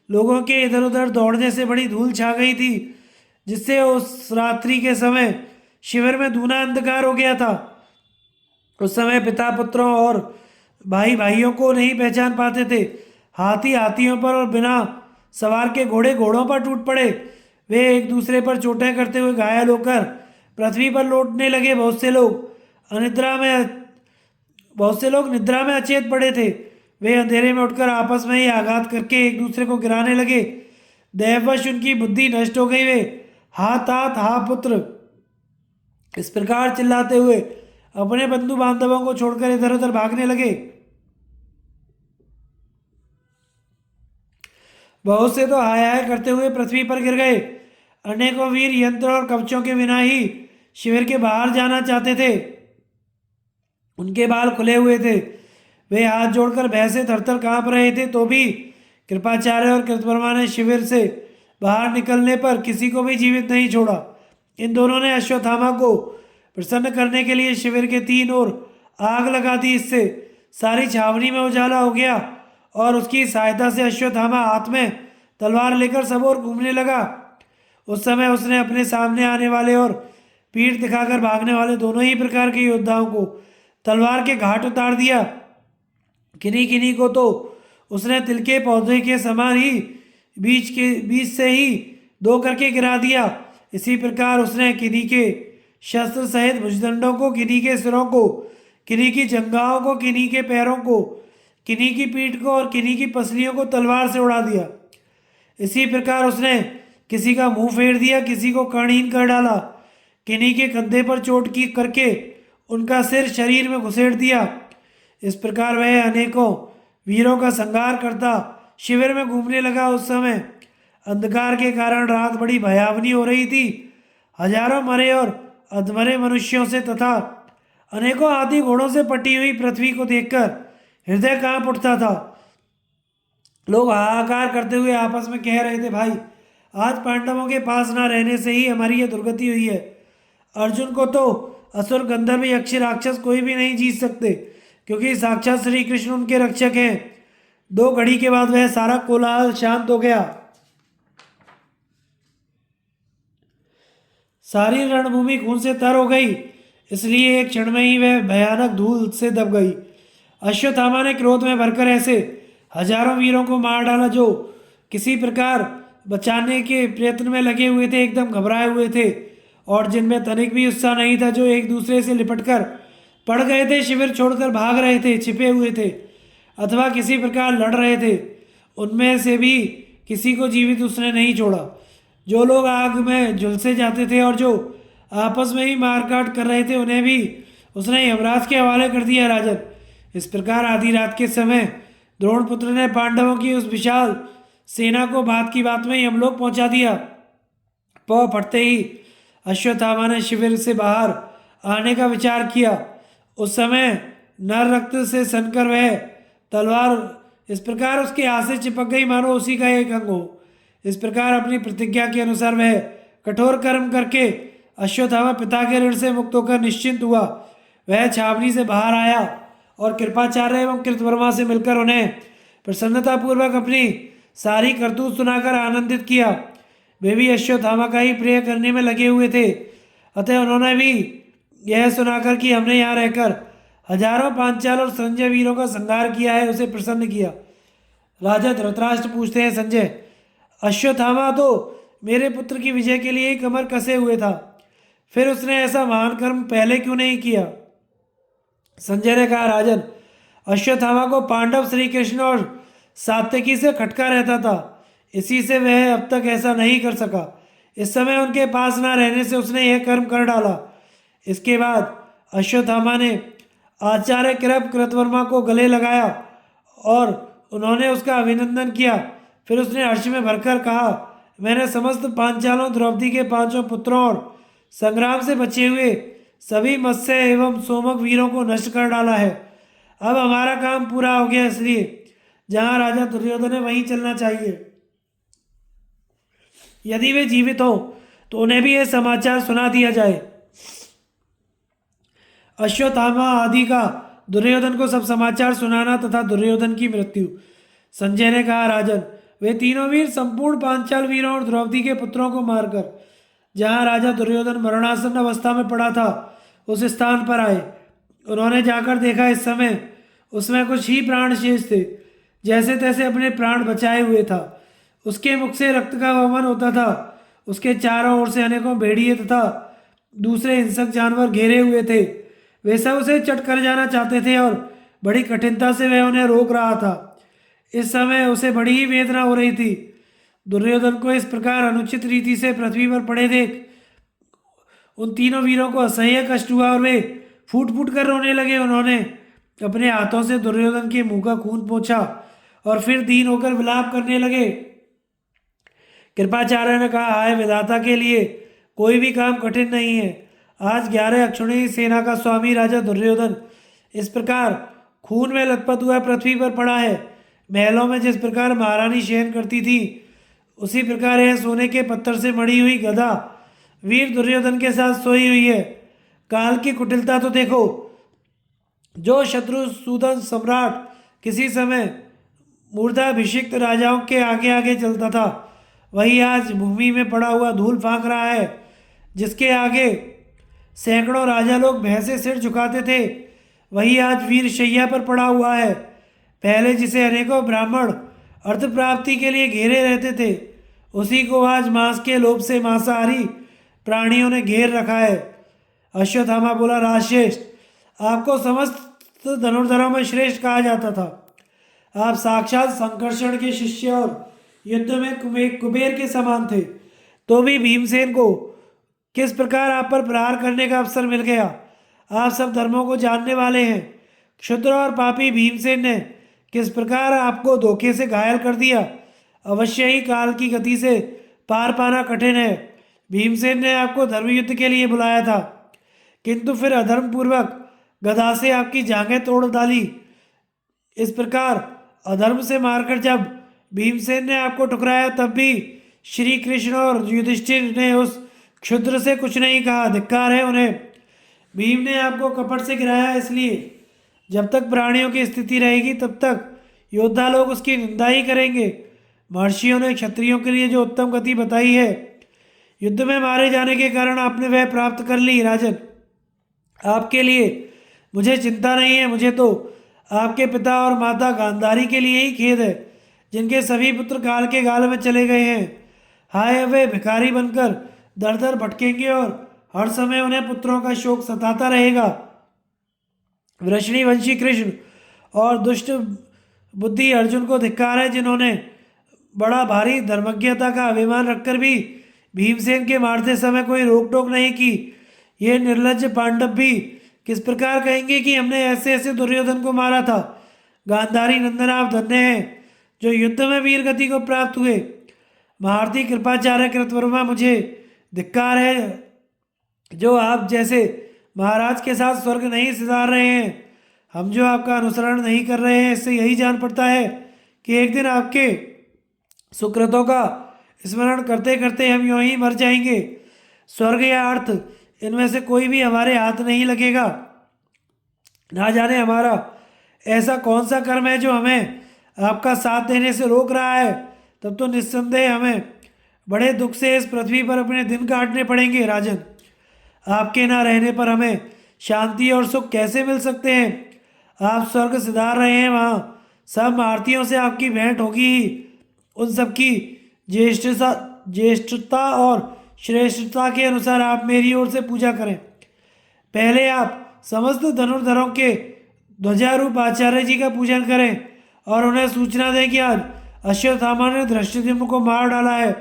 लोगों के इधर उधर दौड़ने से बड़ी धूल छा गई थी, जिससे उस रात्रि के समय शिविर में दूना अंधकार हो गया था। उस समय पिता पुत्रों और भाई भाइयों को नहीं पहचान पाते थे। हाथी हाथियों पर और बिना सवार के घोड़े घोड़ों पर टूट पड़े। वे एक दूसरे पर चोटें करते हुए घायल होकर पृथ्वी पर लौटने लगे। बहुत से लोग निद्रा में अचेत पड़े थे। वे अंधेरे में उठकर आपस में ही आघात करके एक दूसरे को गिराने लगे। दैववश उनकी बुद्धि नष्ट हो गई। वे हाथ हाथ हा पुत्र इस प्रकार चिल्लाते हुए अपने बंधु बांधवों को छोड़कर इधर उधर भागने लगे। बहुत से तो हाय हाय करते हुए पृथ्वी पर गिर गए। अनेकों वीर यंत्र और कवचों के बिना ही शिविर के बाहर जाना चाहते थे। उनके बाल खुले हुए थे। वे हाथ जोड़कर भय से थरथर कांप रहे थे, तो भी कृपाचार्य और कृतवर्मा ने शिविर से बाहर निकलने पर किसी को भी जीवित नहीं छोड़ा। इन दोनों ने अश्वत्थामा को प्रसन्न करने के लिए शिविर के तीन ओर आग लगा दी। इससे सारी छावनी में उजाला हो गया और उसकी सहायता से अश्वत्थामा हाथ में तलवार लेकर सब ओर घूमने लगा। उस समय उसने अपने सामने आने वाले और पीठ दिखाकर भागने वाले दोनों ही प्रकार के योद्धाओं को तलवार के घाट उतार दिया। किन्हीं किन्हीं को तो उसने तिल के पौधे के समान ही बीच से ही दो करके गिरा दिया। इसी प्रकार उसने किन्हीं के शस्त्र सहित भुजदंडों को, किन्हीं के सिरों को, किन्हीं की जंघाओं को, किन्हीं के पैरों को, किन्हीं की पीठ को और किन्हीं की पसलियों को तलवार से उड़ा दिया। इसी प्रकार उसने किसी का मुंह फेर दिया, किसी को कर्णहीन कर डाला, किन्हीं के कंधे पर चोट की करके उनका सिर शरीर में घुसेड़ दिया। इस प्रकार वह अनेकों वीरों का संहार करता शिविर में घूमने लगा। उस समय अंधकार के कारण रात बड़ी भयावनी हो रही थी। हजारों मरे और अधमरे मनुष्यों से तथा अनेकों हाथी घोड़ों से पटी हुई पृथ्वी को देखकर हृदय कांप उठता था। लोग हाहाकार करते हुए आपस में कह रहे थे, भाई आज पांडवों के पास ना रहने से ही हमारी यह दुर्गति हुई है। अर्जुन को तो असुर, गंधर्व, यक्ष, राक्षस कोई भी नहीं जीत सकते, क्योंकि साक्षात श्री कृष्ण उनके रक्षक हैं। 2 घड़ी के बाद वह सारा कोलाहल शांत हो गया। सारी रणभूमि खून से तर हो गई, इसलिए एक क्षण में ही वह भयानक धूल से दब गई। अश्वत्थामा ने क्रोध में भरकर ऐसे हजारों वीरों को मार डाला जो किसी प्रकार बचाने के प्रयत्न में लगे हुए थे, एकदम घबराए हुए थे और जिनमें तनिक भी उत्साह नहीं था, जो एक दूसरे से लिपटकर पड़ गए थे, शिविर छोड़कर भाग रहे थे, छिपे हुए थे अथवा किसी प्रकार लड़ रहे थे। उनमें से भी किसी को जीवित उसने नहीं छोड़ा। जो लोग आग में झुलसे जाते थे और जो आपस में ही मारकाट कर रहे थे, उन्हें भी उसने यमराज के हवाले कर दिया। राजन, इस प्रकार आधी रात के समय द्रोणपुत्र ने पांडवों की उस विशाल सेना को बात की बात में यमलोक पहुंचा दिया। पौ फटते ही अश्वत्थामा ने शिविर से बाहर आने का विचार किया। उस समय नर रक्त से सनकर वह तलवार इस प्रकार उसके हाथ से चिपक गई मानो उसी का एक अंग हो। इस प्रकार अपनी प्रतिज्ञा के अनुसार वह कठोर कर्म करके अश्वत्थामा पिता के ऋण से मुक्त होकर निश्चिंत हुआ। वह छावनी से बाहर आया और कृपाचार्य एवं कृतवर्मा से मिलकर उन्हें प्रसन्नतापूर्वक अपनी सारी करतूत सुनाकर आनंदित किया। वे भी अश्वत्थामा का ही प्रिय करने में लगे हुए थे। अतः उन्होंने भी यह सुनाकर कि हमने यहाँ रहकर हजारों पांचाल और संजय वीरों का संहार किया है, उसे प्रसन्न किया। राजा धृतराष्ट्र पूछते हैं, संजय, अश्वत्थामा तो मेरे पुत्र की विजय के लिए ही कमर कसे हुए था, फिर उसने ऐसा महान कर्म पहले क्यों नहीं किया? संजय ने कहा, राजन, अश्वत्थामा को पांडव, श्री कृष्ण और सात्यकी से खटका रहता था, इसी से वह अब तक ऐसा नहीं कर सका। इस समय उनके पास ना रहने से उसने यह कर्म कर डाला। इसके बाद अश्वत्थामा ने आचार्य कृतवर्मा को गले लगाया और उन्होंने उसका अभिनंदन किया। फिर उसने हर्ष में भरकर कहा, मैंने समस्त पांचालों, द्रौपदी के 5 पुत्रों और संग्राम से बचे हुए सभी मत्स्य एवं सोमक वीरों को नष्ट कर डाला है। अब हमारा काम पूरा हो गया, इसलिए जहां राजा दुर्योधन है वहीं चलना चाहिए। यदि वे जीवित हो तो उन्हें भी यह समाचार सुना दिया जाए। अश्वत्थामा आदि का दुर्योधन को सब समाचार सुनाना तथा दुर्योधन की मृत्यु। संजय ने कहा, राजन, वे तीनों वीर संपूर्ण पांचाल वीरों और द्रौपदी के पुत्रों को मारकर जहां राजा दुर्योधन मरणासन अवस्था में पड़ा था उस स्थान पर आए। उन्होंने जाकर देखा, इस समय उसमें कुछ ही प्राण शेष थे, जैसे तैसे अपने प्राण बचाए हुए था। उसके मुख से रक्त का वमन होता था। उसके चारों ओर से अनेकों भेड़िए तथा दूसरे हिंसक जानवर घेरे हुए थे। वे सब उसे चट कर जाना चाहते थे और बड़ी कठिनता से वह उन्हें रोक रहा था। इस समय उसे बड़ी ही वेदना हो रही थी। दुर्योधन को इस प्रकार अनुचित रीति से पृथ्वी पर पड़े देख उन तीनों वीरों को असह्य कष्ट हुआ और वे फूट फूट कर रोने लगे। उन्होंने अपने हाथों से दुर्योधन के मुंह का खून पोंछा और फिर दीन होकर विलाप करने लगे। कृपाचार्य ने कहा, हाय विधाता के लिए कोई भी काम कठिन नहीं है। आज 11 अक्षौहिणी सेना का स्वामी राजा दुर्योधन इस प्रकार खून में लथपथ हुआ पृथ्वी पर पड़ा है। महलों में जिस प्रकार महारानी शयन करती थी, उसी प्रकार यह सोने के पत्थर से मड़ी हुई गधा वीर दुर्योधन के साथ सोई हुई है। काल की कुटिलता तो देखो। जो शत्रु सूदन सम्राट किसी समय मूर्धाभिषिक्त राजाओं के आगे आगे चलता था, वही आज भूमि में पड़ा हुआ धूल फांक रहा है। जिसके आगे सैकड़ों राजा लोग भैंसे सिर झुकाते थे, वही आज वीर शैया पर पड़ा हुआ है। पहले जिसे अनेकों ब्राह्मण अर्थ प्राप्ति के लिए घेरे रहते थे, उसी को आज मांस के लोभ से मांसाहारी प्राणियों ने घेर रखा है। अश्वत्थामा बोला, राजश्रेष्ठ, आपको समस्त धनुर्धरों में श्रेष्ठ कहा जाता था। आप साक्षात संकर्षण के शिष्य और युद्ध में कुबेर के समान थे। तो भी भीमसेन को किस प्रकार आप पर प्रहार करने का अवसर मिल गया? आप सब धर्मों को जानने वाले हैं। क्षुद्र और पापी भीमसेन ने किस प्रकार आपको धोखे से घायल कर दिया? अवश्य ही काल की गति से पार पाना कठिन है। भीमसेन ने आपको धर्म युद्ध के लिए बुलाया था, किंतु फिर अधर्म पूर्वक गदा से आपकी जांघें तोड़ डाली। इस प्रकार अधर्म से मारकर जब भीमसेन ने आपको ठुकराया, तब भी श्री कृष्ण और युधिष्ठिर ने उस क्षुद्र से कुछ नहीं कहा। धिक्कार है उन्हें। भीम ने आपको कपट से गिराया, इसलिए जब तक प्राणियों की स्थिति रहेगी तब तक योद्धा लोग उसकी निंदा ही करेंगे। महर्षियों ने क्षत्रियों के लिए जो उत्तम गति बताई है, युद्ध में मारे जाने के कारण आपने वह प्राप्त कर ली। राजन, आपके लिए मुझे चिंता नहीं है। मुझे तो आपके पिता और माता गांधारी के लिए ही खेद है, जिनके सभी पुत्र काल के गाल में चले गए हैं। हाय, वे भिखारी बनकर दर दर भटकेंगे और हर समय उन्हें पुत्रों का शोक सताता रहेगा। वृषणी वंशी कृष्ण और दुष्ट बुद्धि अर्जुन को धिक्कार है, जिन्होंने बड़ा भारी धर्मज्ञता का अभिमान रखकर भी भीमसेन के मारते समय कोई रोक टोक नहीं की। ये निर्लज्ज पांडव भी किस प्रकार कहेंगे कि हमने ऐसे ऐसे दुर्योधन को मारा था। गांधारी नंदन, आप धन्य हैं जो युद्ध में वीर गति को प्राप्त हुए। महारथी कृपाचार्य कृतवर्मा, मुझे धिक्कार है जो आप जैसे महाराज के साथ स्वर्ग नहीं सिधार रहे हैं। हम जो आपका अनुसरण नहीं कर रहे हैं, इससे यही जान पड़ता है कि एक दिन आपके सुकृतों का स्मरण करते करते हम यूं ही मर जाएंगे। स्वर्ग या अर्थ, इनमें से कोई भी हमारे हाथ नहीं लगेगा। ना जाने हमारा ऐसा कौन सा कर्म है जो हमें आपका साथ देने से रोक रहा है। तब तो निस्संदेह हमें बड़े दुख से इस पृथ्वी पर अपने दिन काटने पड़ेंगे। राजन, आपके ना रहने पर हमें शांति और सुख कैसे मिल सकते हैं। आप स्वर्ग सिधार रहे हैं, वहाँ सब आरतियों से आपकी भेंट होगी ही। उन सबकी ज्येष्ठता और श्रेष्ठता के अनुसार आप मेरी ओर से पूजा करें। पहले आप समस्त धनुर्धरों के ध्वजारूप आचार्य जी का पूजन करें और उन्हें सूचना दें कि आज अश्वत्थामा ने धृष्टद्युम्न को मार डाला है।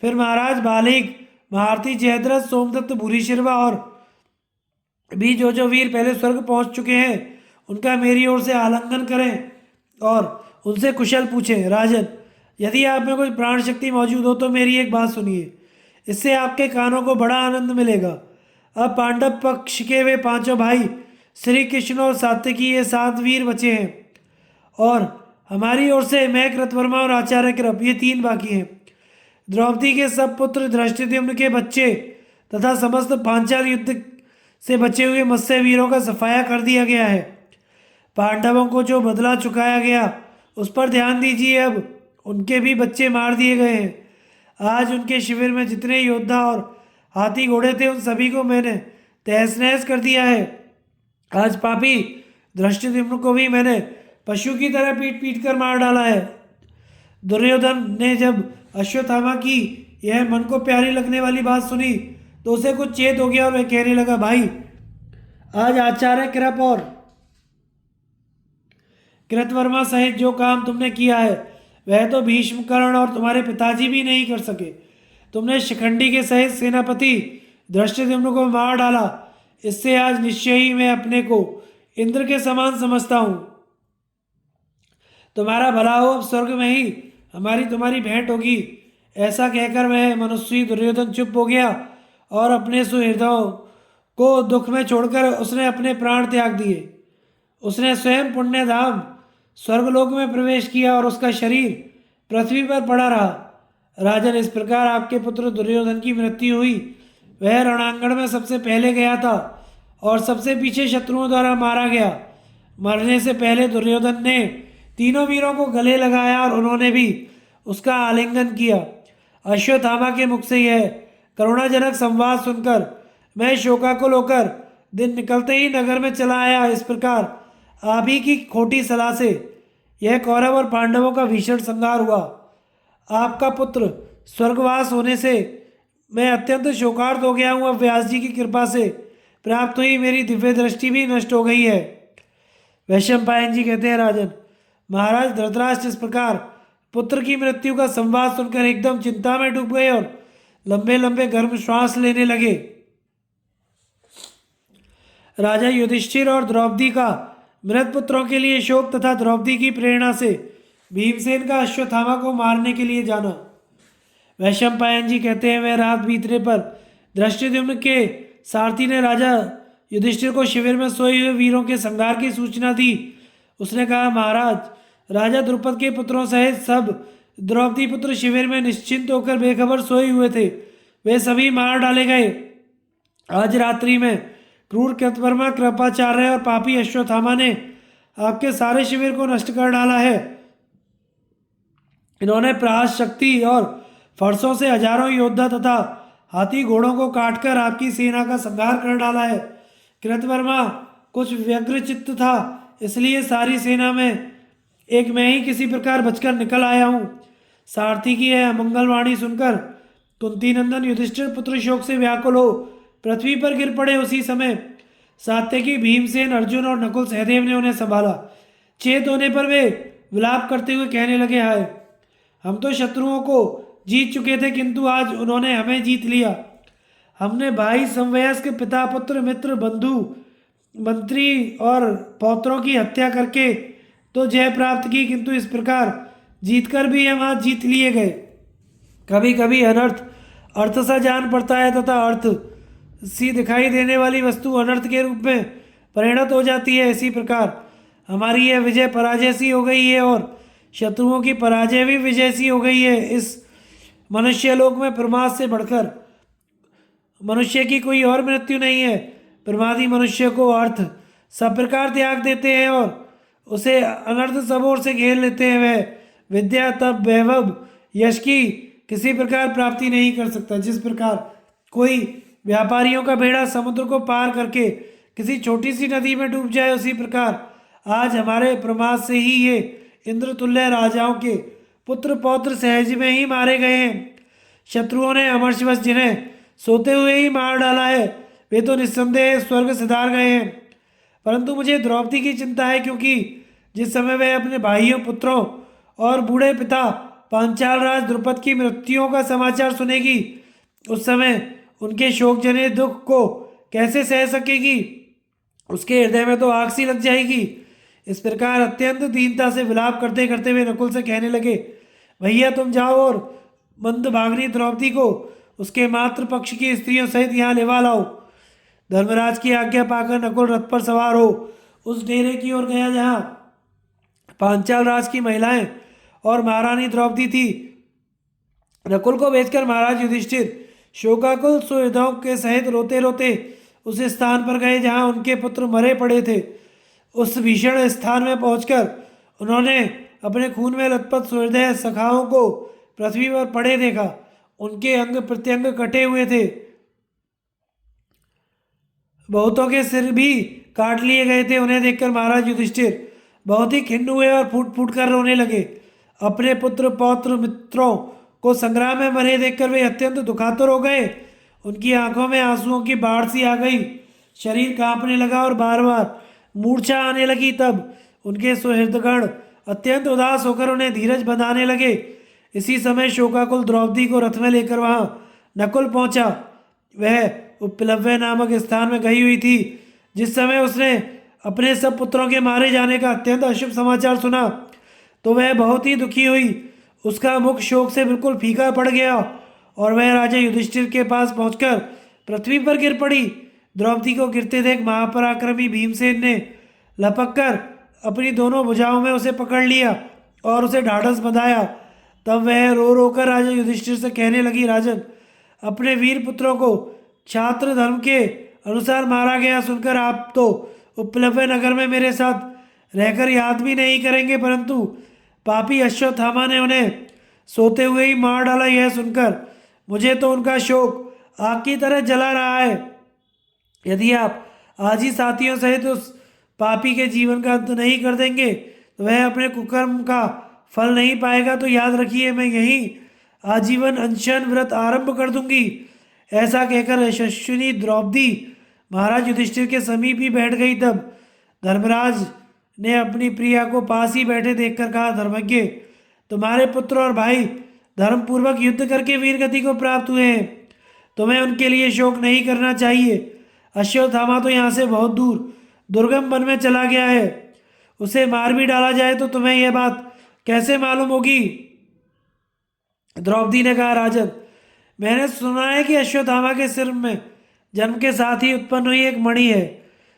फिर महाराज बालिक, महारथी, जयद्रथ, सोमदत्त, भूरिश्रवा और भी जो वीर पहले स्वर्ग पहुंच चुके हैं उनका मेरी ओर से आलिंगन करें और उनसे कुशल पूछें। राजन, यदि आप में कोई प्राण शक्ति मौजूद हो तो मेरी एक बात सुनिए, इससे आपके कानों को बड़ा आनंद मिलेगा। अब पांडव पक्ष के वे पांचों भाई श्री कृष्ण और सात्यकी, ये 7 वीर बचे हैं और हमारी ओर से मैं, कृतवर्मा और आचार्य कृप, ये 3 बाकी हैं। द्रौपदी के सब पुत्र, धृष्टद्युम्न के बच्चे तथा समस्त पांचाल युद्ध से बचे हुए मत्स्य वीरों का सफाया कर दिया गया है। पांडवों को जो बदला चुकाया गया उस पर ध्यान दीजिए। अब उनके भी बच्चे मार दिए गए हैं। आज उनके शिविर में जितने योद्धा और हाथी घोड़े थे उन सभी को मैंने तहस नहस कर दिया है। आज पापी धृष्टद्युम्न को भी मैंने पशु की तरह पीट पीट कर मार डाला है। दुर्योधन ने जब अश्वत्थामा की यह मन को प्यारी लगने वाली बात सुनी तो उसे कुछ चेत हो गया और वह कहने लगा, भाई, आज आचार्य कृप और कृतवर्मा सहित जो काम तुमने किया है वह तो भीष्म, कर्ण और तुम्हारे पिताजी भी नहीं कर सके। तुमने शिखंडी के सहित सेनापति धृष्टद्युम्न को मार डाला। इससे आज निश्चय ही मैं अपने को इंद्र के समान समझता हूं। तुम्हारा भला हो, अब स्वर्ग में ही हमारी तुम्हारी भेंट होगी। ऐसा कहकर वह मनुष्य दुर्योधन चुप हो गया और अपने सुहृदों को दुख में छोड़कर उसने अपने प्राण त्याग दिए। उसने स्वयं पुण्य धाम स्वर्गलोक में प्रवेश किया और उसका शरीर पृथ्वी पर पड़ा रहा। राजन, इस प्रकार आपके पुत्र दुर्योधन की मृत्यु हुई। वह रणांगण में सबसे पहले गया था और सबसे पीछे शत्रुओं द्वारा मारा गया। मरने से पहले दुर्योधन ने तीनों वीरों को गले लगाया और उन्होंने भी उसका आलिंगन किया। अश्वत्थामा के मुख से यह करुणाजनक संवाद सुनकर मैं शोकाकुल होकर दिन निकलते ही नगर में चला आया। इस प्रकार आप ही की खोटी सलाह से यह कौरव और पांडवों का भीषण संहार हुआ। आपका पुत्र स्वर्गवास होने से मैं अत्यंत शोकार्त हो गया हूँ। अब व्यास जी की कृपा से प्राप्त हुई मेरी दिव्य दृष्टि भी नष्ट हो गई है। वैशंपायन जी कहते हैं, राजन, महाराज धृतराष्ट्र इस प्रकार पुत्र की मृत्यु का संवाद सुनकर एकदम चिंता में डूब गए और लंबे लंबे गर्म श्वास लेने लगे। राजा युधिष्ठिर और द्रौपदी का मृत पुत्रों के लिए शोक तथा द्रौपदी की प्रेरणा से भीमसेन का अश्वत्थामा को मारने के लिए जाना। वैशंपायन जी कहते हैं, वह रात बीतने पर धृष्टद्युम्न के सारथी ने राजा युधिष्ठिर को शिविर में सोए हुए वीरों के संहार की सूचना दी। उसने कहा, महाराज, राजा द्रुपद के पुत्रों सहित सब द्रौपदी पुत्र शिविर में निश्चिंत होकर बेखबर सोए हुए थे। वे सभी मार डाले गए। आज रात्रि में क्रूर कृतवर्मा, कृपाचार्य और पापी अश्वत्थामा ने आपके सारे शिविर को नष्ट कर डाला है। इन्होंने प्रहास शक्ति और फरसों से हजारों योद्धा तथा हाथी घोड़ों को काटकर आपकी सेना का संहार कर डाला है। कृतवर्मा कुछ व्यग्र चित्त था, इसलिए सारी सेना में एक मैं ही किसी प्रकार बचकर निकल आया हूँ। सारथी की यह मंगलवाणी सुनकर कुंती नंदन युधिष्ठिर पुत्र शोक से व्याकुल हो पृथ्वी पर गिर पड़े। उसी समय सात्यकी, भीमसेन, अर्जुन और नकुल सहदेव ने उन्हें संभाला। चेत होने पर वे विलाप करते हुए कहने लगे, हाय, हम तो शत्रुओं को जीत चुके थे, किंतु आज उन्होंने हमें जीत लिया। हमने भाई, समवयस्क, पिता, पुत्र, मित्र, बंधु, मंत्री और पौत्रों की हत्या करके तो जय प्राप्त की, किंतु इस प्रकार जीतकर भी हम आज जीत लिए गए। कभी कभी अनर्थ अर्थ सा जान पड़ता है तथा अर्थ सी दिखाई देने वाली वस्तु अनर्थ के रूप में परिणत हो जाती है। इसी प्रकार हमारी यह विजय पराजय सी हो गई है और शत्रुओं की पराजय भी विजय सी हो गई है। इस मनुष्य लोक में प्रमाद से बढ़कर मनुष्य की कोई और मृत्यु नहीं है। प्रमादी मनुष्य को अर्थ सब प्रकार त्याग देते हैं और उसे अनर्थ सब ओर से घेर लेते हैं। वह विद्या, तप, वैभव, यश की किसी प्रकार प्राप्ति नहीं कर सकता। जिस प्रकार कोई व्यापारियों का बेड़ा समुद्र को पार करके किसी छोटी सी नदी में डूब जाए, उसी प्रकार आज हमारे प्रमाद से ही ये इंद्रतुल्य राजाओं के पुत्र पौत्र सहज में ही मारे गए हैं। शत्रुओं ने अमरशवश जिन्हें सोते हुए ही मार डाला है, वे तो निस्संदेह स्वर्ग सिधार गए हैं। परंतु मुझे द्रौपदी की चिंता है, क्योंकि जिस समय वह अपने भाइयों, पुत्रों और बूढ़े पिता पांचाल राज द्रुपद की मृत्युओं का समाचार सुनेगी, उस समय उनके शोकजनित दुख को कैसे सह सकेगी। उसके हृदय में तो आग सी लग जाएगी। इस प्रकार अत्यंत दीनता से विलाप करते करते वे नकुल से कहने लगे, भैया तुम जाओ और मंदभागिनी द्रौपदी को उसके मातृ पक्ष की स्त्रियों सहित यहाँ लेवा लाओ। धर्मराज की आज्ञा पाकर नकुल रथ पर सवार हो उस डेरे की ओर गया जहाँ पांचाल राज की महिलाएं और महारानी द्रौपदी थी। नकुल को भेजकर महाराज युधिष्ठिर शोकाकुल सुहृदों के सहित रोते रोते उस स्थान पर गए जहाँ उनके पुत्र मरे पड़े थे। उस भीषण स्थान में पहुंचकर उन्होंने अपने खून में लथपथ सुहृदय सखाओं को पृथ्वी पर पड़े देखा। उनके अंग प्रत्यंग कटे हुए थे, बहुतों के सिर भी काट लिए गए थे। उन्हें देखकर महाराज युधिष्ठिर बहुत ही खिन्न हुए और फूट फूट कर रोने लगे। अपने पुत्र पौत्र मित्रों को संग्राम में मरे देखकर वे अत्यंत दुखातुर हो गए। उनकी आंखों में आंसुओं की बाढ़ सी आ गई, शरीर कांपने लगा और बार बार मूर्छा आने लगी। तब उनके सुहृदगण अत्यंत उदास होकर उन्हें धीरज बंधाने लगे। इसी समय शोकाकुल द्रौपदी को रथ में लेकर वहाँ नकुल पहुँचा। वह उपप्लव्य नामक स्थान में गई हुई थी। जिस समय उसने अपने सब पुत्रों के मारे जाने का अत्यंत अशुभ समाचार सुना तो वह बहुत ही दुखी हुई। उसका मुख शोक से बिल्कुल फीका पड़ गया और वह राजा युधिष्ठिर के पास पहुंचकर पृथ्वी पर गिर पड़ी। द्रौपदी को गिरते देख महापराक्रमी भीमसेन ने लपक कर अपनी दोनों भुजाओं में उसे पकड़ लिया और उसे ढाढ़स बंधाया। तब वह रो रो कर राजा युधिष्ठिर से कहने लगी, राजन, अपने वीर पुत्रों को क्षात्र धर्म के अनुसार मारा गया सुनकर आप तो उपप्लव्य नगर में मेरे साथ रहकर याद भी नहीं करेंगे, परंतु पापी अश्वत्थामा ने उन्हें सोते हुए ही मार डाला। यह सुनकर मुझे तो उनका शोक आग की तरह जला रहा है। यदि आप आज ही साथियों सहित उस पापी के जीवन का अंत नहीं कर देंगे तो वह अपने कुकर्म का फल नहीं पाएगा। तो याद रखिए, मैं यहीं आजीवन अनशन व्रत आरंभ कर दूंगी। ऐसा कहकर यशस्विनी द्रौपदी महाराज युधिष्ठिर के समीप ही बैठ गई। तब धर्मराज ने अपनी प्रिया को पास ही बैठे देखकर कहा, धर्मज्ञ, तुम्हारे पुत्र और भाई धर्मपूर्वक युद्ध करके वीरगति को प्राप्त हुए हैं, तुम्हें उनके लिए शोक नहीं करना चाहिए। अश्वत्थामा तो यहाँ से बहुत दूर दुर्गम वन में चला गया है, उसे मार भी डाला जाए तो तुम्हें यह बात कैसे मालूम होगी। द्रौपदी ने कहा, राजन, मैंने सुना है कि अश्वत्थामा के सिर में जन्म के साथ ही उत्पन्न हुई एक मणि है,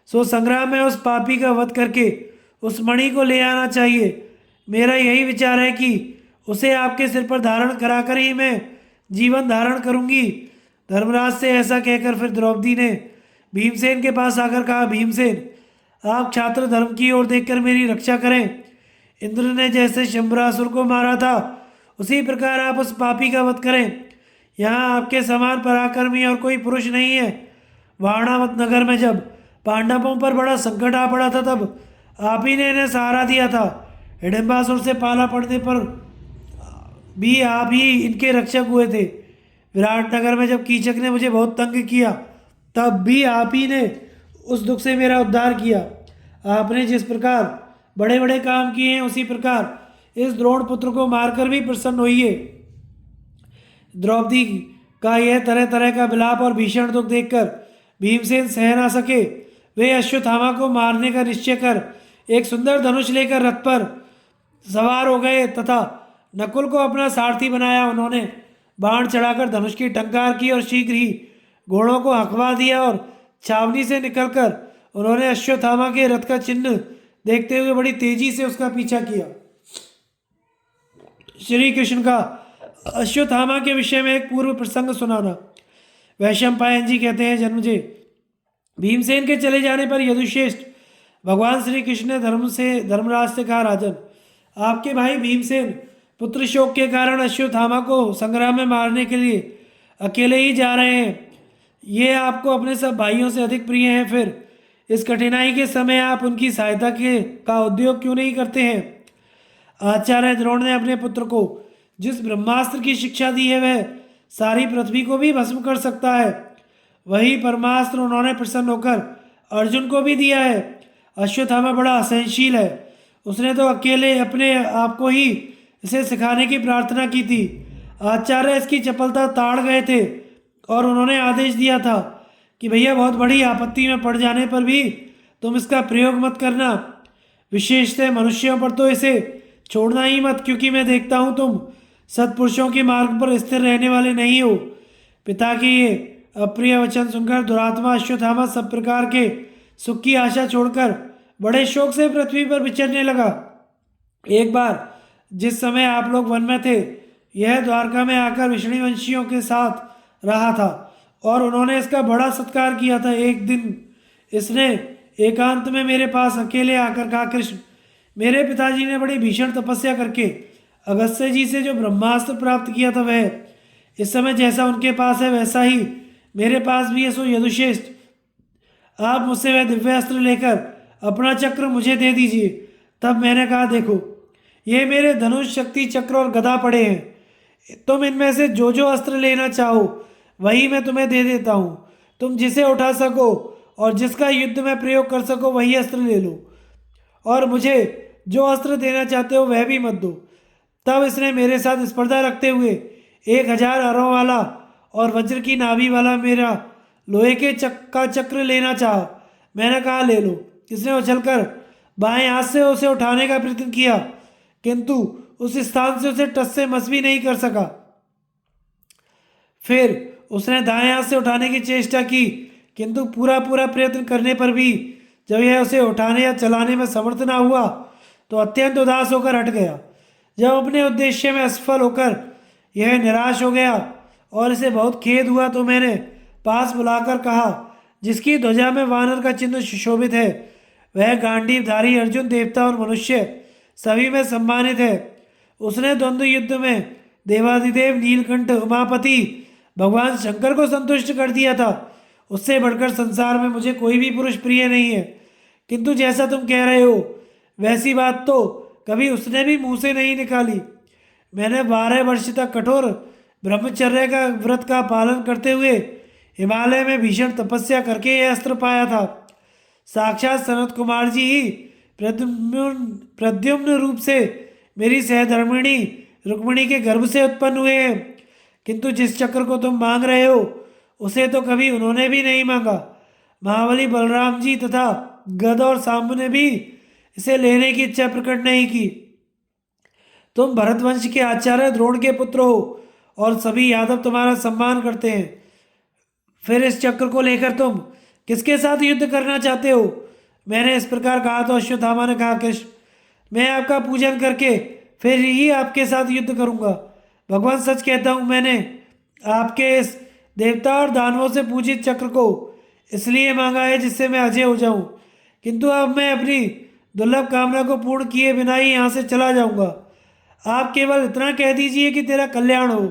सो संग्राम में उस पापी का वध करके उस मणि को ले आना चाहिए। मेरा यही विचार है कि उसे आपके सिर पर धारण कराकर ही मैं जीवन धारण करूंगी। धर्मराज से ऐसा कहकर फिर द्रौपदी ने भीमसेन के पास आकर कहा, भीमसेन, आप छात्र धर्म की ओर देखकर मेरी रक्षा करें। इंद्र ने जैसे शंबरासुर को मारा था उसी प्रकार आप उस पापी का वध करें। यहाँ आपके समान पराक्रमी और कोई पुरुष नहीं है। वारणावत नगर में जब पांडवों पर बड़ा संकट आ पड़ा था तब आप ही ने इन्हें सहारा दिया था। हिडिंबासुर से पाला पड़ने पर भी आप ही इनके रक्षक हुए थे। विराट नगर में जब कीचक ने मुझे बहुत तंग किया तब भी आप ही ने उस दुख से मेरा उद्धार किया। आपने जिस प्रकार बड़े बड़े काम किए हैं उसी प्रकार इस द्रोण पुत्र को मारकर भी प्रसन्न होइए। द्रौपदी का यह तरह तरह का विलाप और भीषण दुख देखकर भीमसेन सह ना सके। वे अश्वत्थामा को मारने का निश्चय कर एक सुंदर धनुष लेकर रथ पर सवार हो गए तथा नकुल को अपना सारथी बनाया। उन्होंने बाण चढ़ाकर धनुष की टंकार की और शीघ्र ही घोड़ों को हकवा दिया और छावनी से निकलकर उन्होंने अश्वत्थामा के रथ का चिन्ह देखते हुए बड़ी तेजी से उसका पीछा किया। श्री कृष्ण का अश्वत्थामा के विषय में एक पूर्व प्रसंग सुनाना। वैशंपायन जी कहते हैं, जन्मजय, भीमसेन के चले जाने पर यदुश्रेष्ठ भगवान श्री कृष्ण ने धर्मराज से कहा, राजन, आपके भाई भीमसेन पुत्र शोक के कारण अश्वत्थामा को संग्राम में मारने के लिए अकेले ही जा रहे हैं। ये आपको अपने सब भाइयों से अधिक प्रिय हैं, फिर इस कठिनाई के समय आप उनकी सहायता के का उद्योग क्यों नहीं करते हैं? आचार्य द्रोण ने अपने पुत्र को जिस ब्रह्मास्त्र की शिक्षा दी है वह सारी पृथ्वी को भी भस्म कर सकता है। वही परमास्त्र उन्होंने प्रसन्न होकर अर्जुन को भी दिया है। अश्वत्थामा बड़ा असहनशील है। उसने तो अकेले अपने आप को ही इसे सिखाने की प्रार्थना की थी। आचार्य इसकी चपलता ताड़ गए थे और उन्होंने आदेश दिया था कि भैया बहुत बड़ी आपत्ति में पड़ जाने पर भी तुम इसका प्रयोग मत करना। विशेषतः मनुष्यों पर तो इसे छोड़ना ही मत, क्योंकि मैं देखता हूँ तुम सत्पुरुषों के मार्ग पर स्थिर रहने वाले नहीं हो। पिता के ये अप्रिय वचन सुनकर दुरात्मा अश्वत्थामा सब प्रकार के सुख की आशा छोड़कर बड़े शोक से पृथ्वी पर विचरने लगा। एक बार जिस समय आप लोग वन में थे, यह द्वारका में आकर विष्णुवंशियों के साथ रहा था और उन्होंने इसका बड़ा सत्कार किया था। एक दिन इसने एकांत में मेरे पास अकेले आकर कहा, कृष्ण, मेरे पिताजी ने बड़ी भीषण तपस्या करके अगस्त्य जी से जो ब्रह्मास्त्र प्राप्त किया था वह इस समय जैसा उनके पास है वैसा ही मेरे पास भी है। सो यदुश्रेष्ठ, आप मुझसे वह दिव्यास्त्र लेकर अपना चक्र मुझे दे दीजिए। तब मैंने कहा, देखो, ये मेरे धनुष, शक्ति चक्र और गदा पड़े हैं। तुम इनमें से जो जो अस्त्र लेना चाहो वही मैं तुम्हें दे देता हूँ। तुम जिसे उठा सको और जिसका युद्ध में प्रयोग कर सको वही अस्त्र ले लो, और मुझे जो अस्त्र देना चाहते हो वह भी मत दो। तब इसने मेरे साथ स्पर्धा रखते हुए 1000 अरों वाला और वज्र की नाभि वाला मेरा लोहे के चक्र लेना चाहा। मैंने कहा, ले लो। इसने उछलकर बाएं हाथ से उसे उठाने का प्रयत्न किया, किंतु उस स्थान से उसे टस से मस भी नहीं कर सका। फिर उसने दाएं हाथ से उठाने की चेष्टा की, किंतु पूरा प्रयत्न करने पर भी जब यह उसे उठाने या चलाने में समर्थ ना हुआ तो अत्यंत उदास होकर हट गया। जब अपने उद्देश्य में असफल होकर यह निराश हो गया और इसे बहुत खेद हुआ तो मैंने पास बुलाकर कहा, जिसकी ध्वजा में वानर का चिन्ह सुशोभित है वह गांडीवधारी अर्जुन देवता और मनुष्य सभी में सम्मानित है। उसने द्वंद्व युद्ध में देवाधिदेव नीलकंठ उमापति भगवान शंकर को संतुष्ट कर दिया था। उससे बढ़कर संसार में मुझे कोई भी पुरुष प्रिय नहीं है। किंतु जैसा तुम कह रहे हो वैसी बात तो कभी उसने भी मुंह से नहीं निकाली। मैंने 12 वर्ष तक कठोर ब्रह्मचर्य का व्रत का पालन करते हुए हिमालय में भीषण तपस्या करके यह अस्त्र पाया था। साक्षात सनत कुमार जी ही प्रद्युम्न रूप से मेरी सहधर्मिणी रुक्मिणी के गर्भ से उत्पन्न हुए हैं। किंतु जिस चक्र को तुम मांग रहे हो उसे तो कभी उन्होंने भी नहीं मांगा। महाबली बलराम जी तथा गद और सांब ने भी इसे लेने की इच्छा प्रकट नहीं की। तुम भरतवंश के आचार्य द्रोण के पुत्र हो और सभी यादव तुम्हारा सम्मान करते हैं। फिर इस चक्र को लेकर तुम किसके साथ युद्ध करना चाहते हो? मैंने इस प्रकार कहा तो अश्वत्थामा ने कहा, कृष्ण, मैं आपका पूजन करके फिर ही आपके साथ युद्ध करूंगा। भगवान सच कहता हूँ, मैंने आपके इस देवता और दानवों से पूजित चक्र को इसलिए मांगा है जिससे मैं अजय हो जाऊं। किंतु अब मैं अपनी दुर्लभ कामना को पूर्ण किए बिना ही यहाँ से चला जाऊंगा। आप केवल इतना कह दीजिए कि तेरा कल्याण हो।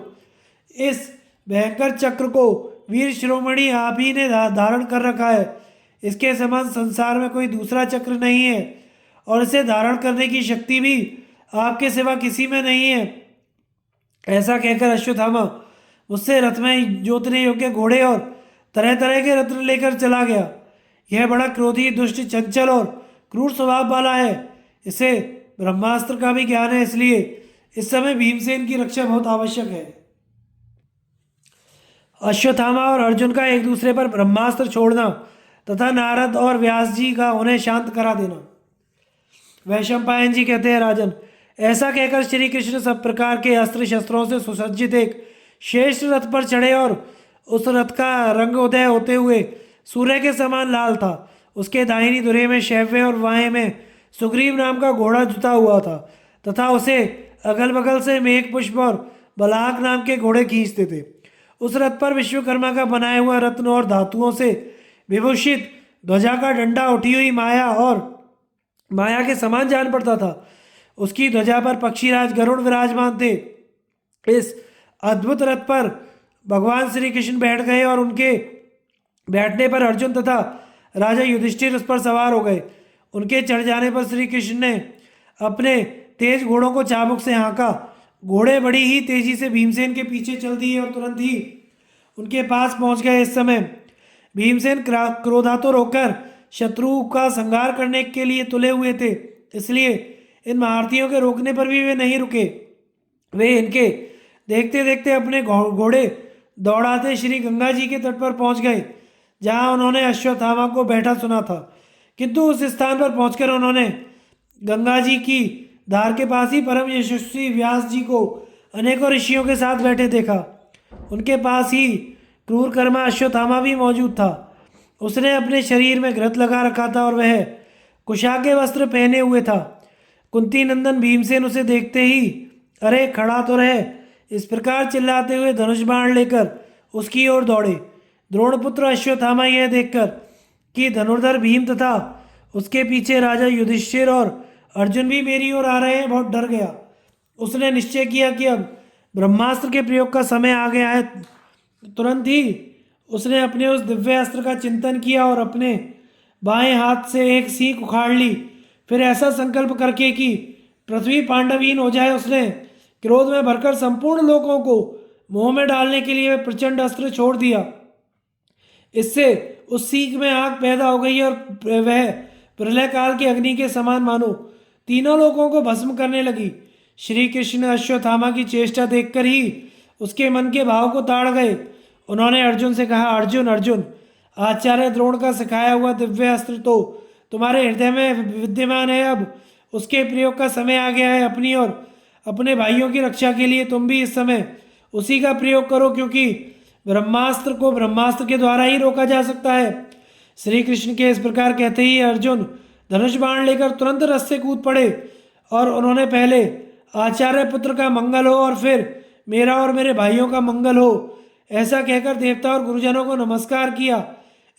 इस भयंकर चक्र को वीर शिरोमणि आप ही ने धारण कर रखा है। इसके समान संसार में कोई दूसरा चक्र नहीं है और इसे धारण करने की शक्ति भी आपके सिवा किसी में नहीं है। ऐसा कहकर अश्वत्थामा मुझसे रथ में जोतने योग्य घोड़े और तरह तरह के रत्न लेकर चला गया। यह बड़ा क्रोधी, दुष्ट, चंचल और क्रूर स्वभाव वाला है। इसे ब्रह्मास्त्र का भी ज्ञान है, इसलिए इस समय भीमसेन की रक्षा बहुत आवश्यक है। अश्वत्थामा और अर्जुन का एक दूसरे पर ब्रह्मास्त्र छोड़ना तथा नारद और व्यास जी का उन्हें शांत करा देना। वैशंपायन जी कहते हैं, राजन, ऐसा कहकर श्री कृष्ण सब प्रकार के अस्त्र शस्त्रों से सुसज्जित एक श्रेष्ठ रथ पर चढ़े और उस रथ का रंग उदय होते हुए सूर्य के समान लाल था। उसके दाहिनी धुरे में शैव्य और बाएं में सुग्रीव नाम का घोड़ा जुता हुआ था तथा उसे अगल बगल से मेघ पुष्प और बलाक नाम के घोड़े खींचते थे। उस रथ पर विश्वकर्मा का बनाया हुआ रत्न और धातुओं से विभूषित ध्वजा का डंडा उठी हुई माया के समान जान पड़ता था। उसकी ध्वजा पर पक्षीराज गरुड़ विराजमान थे। इस अद्भुत रथ पर भगवान श्री कृष्ण बैठ गए और उनके बैठने पर अर्जुन तथा राजा युधिष्ठिर उस पर सवार हो गए। उनके चढ़ जाने पर श्री कृष्ण ने अपने तेज घोड़ों को चाबुक से हाँका। घोड़े बड़ी ही तेजी से भीमसेन के पीछे चल दिए और तुरंत ही उनके पास पहुंच गए। इस समय भीमसेन क्रोधातुर होकर शत्रु का संहार करने के लिए तुले हुए थे, इसलिए इन महारथियों के रोकने पर भी वे नहीं रुके। वे इनके देखते देखते अपने घोड़े दौड़ाते श्री गंगा जी के तट पर पहुंच गए, जहां उन्होंने अश्वत्थामा को बैठा सुना था। किंतु उस स्थान पर पहुंचकर उन्होंने गंगा जी की धार के पास ही परम यशस्वी व्यास जी को अनेकों ऋषियों के साथ बैठे देखा। उनके पास ही क्रूरकर्मा अश्वत्थामा भी मौजूद था। उसने अपने शरीर में घृत लगा रखा था और वह कुशा के वस्त्र पहने हुए था। कुंती नंदन भीमसेन उसे देखते ही अरे खड़ा तो रहे, इस प्रकार चिल्लाते हुए धनुष बाण लेकर उसकी ओर दौड़े। द्रोणपुत्र अश्वत्थामा यह देखकर कि धनुर्धर भीम तथा उसके पीछे राजा युधिष्ठिर और अर्जुन भी मेरी ओर आ रहे हैं, बहुत डर गया। उसने निश्चय किया कि अब ब्रह्मास्त्र के प्रयोग का समय आ गया है। तुरंत ही उसने अपने उस दिव्य अस्त्र का चिंतन किया और अपने बाएं हाथ से एक सीख उखाड़ ली। फिर ऐसा संकल्प करके कि पृथ्वी पांडवहीन हो जाए, उसने क्रोध में भरकर संपूर्ण लोगों को मुंह में डालने के लिए वह प्रचंड अस्त्र छोड़ दिया। इससे उस सीख में आग पैदा हो गई और वह प्रलय काल की अग्नि के समान मानो तीनों लोगों को भस्म करने लगी। श्री कृष्ण अश्वत्थामा की चेष्टा देखकर ही उसके मन के भाव को ताड़ गए। उन्होंने अर्जुन से कहा, अर्जुन अर्जुन, आचार्य द्रोण का सिखाया हुआ दिव्य अस्त्र तो तुम्हारे हृदय में विद्यमान है, अब उसके प्रयोग का समय आ गया है। अपनी और अपने भाइयों की रक्षा के लिए तुम भी इस समय उसी का प्रयोग करो, क्योंकि ब्रह्मास्त्र को ब्रह्मास्त्र के द्वारा ही रोका जा सकता है। श्री कृष्ण के इस प्रकार कहते ही अर्जुन धनुष बाण लेकर तुरंत रथ से कूद पड़े और उन्होंने पहले आचार्य पुत्र का मंगल हो और फिर मेरा और मेरे भाइयों का मंगल हो, ऐसा कहकर देवता और गुरुजनों को नमस्कार किया।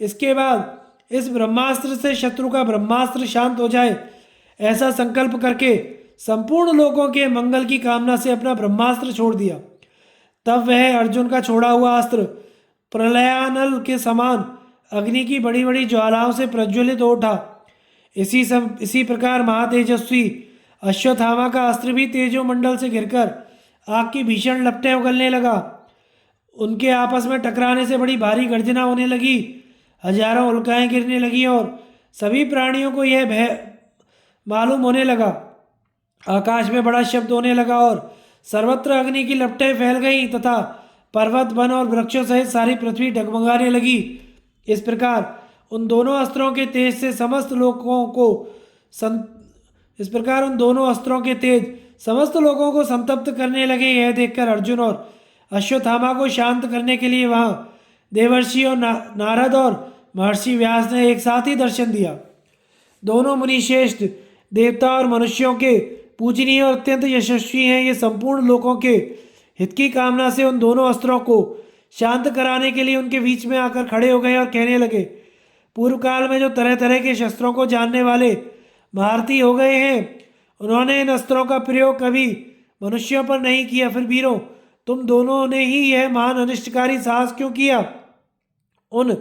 इसके बाद इस ब्रह्मास्त्र से शत्रु का ब्रह्मास्त्र शांत हो जाए, ऐसा संकल्प करके संपूर्ण लोगों के मंगल की कामना से अपना ब्रह्मास्त्र छोड़ दिया। तब वह अर्जुन का छोड़ा हुआ अस्त्र प्रलयानल के समान अग्नि की बड़ी बड़ी ज्वालाओं से प्रज्वलित हो उठा। इसी प्रकार महातेजस्वी अश्वत्थामा का अस्त्र भी तेजोमंडल से घिरकर आग की भीषण लपटें उगलने लगा। उनके आपस में टकराने से बड़ी भारी गर्जना होने लगी, हजारों उल्काएं गिरने लगी और सभी प्राणियों को यह भय मालूम होने लगा। आकाश में बड़ा शब्द होने लगा और सर्वत्र अग्नि की लपटें फैल गईं तथा पर्वत वन और वृक्षों सहित सारी पृथ्वी डगमगाने लगी। इस प्रकार उन दोनों अस्त्रों के तेज से समस्त लोगों को संतप्त करने लगे। यह देखकर अर्जुन और अश्वत्थामा को शांत करने के लिए वहां देवर्षि और नारद और महर्षि व्यास ने एक साथ ही दर्शन दिया। दोनों मुनिश्रेष्ठ देवता और मनुष्यों के पूजनीय और अत्यंत यशस्वी हैं। ये संपूर्ण लोगों के हित की कामना से उन दोनों अस्त्रों को शांत कराने के लिए उनके बीच में आकर खड़े हो गए और कहने लगे, पूर्व काल में जो तरह तरह के शस्त्रों को जानने वाले महारथी हो गए हैं, उन्होंने इन अस्त्रों का प्रयोग कभी मनुष्यों पर नहीं किया। फिर वीरों, तुम दोनों ने ही यह महान अनिष्टकारी साहस क्यों किया? उन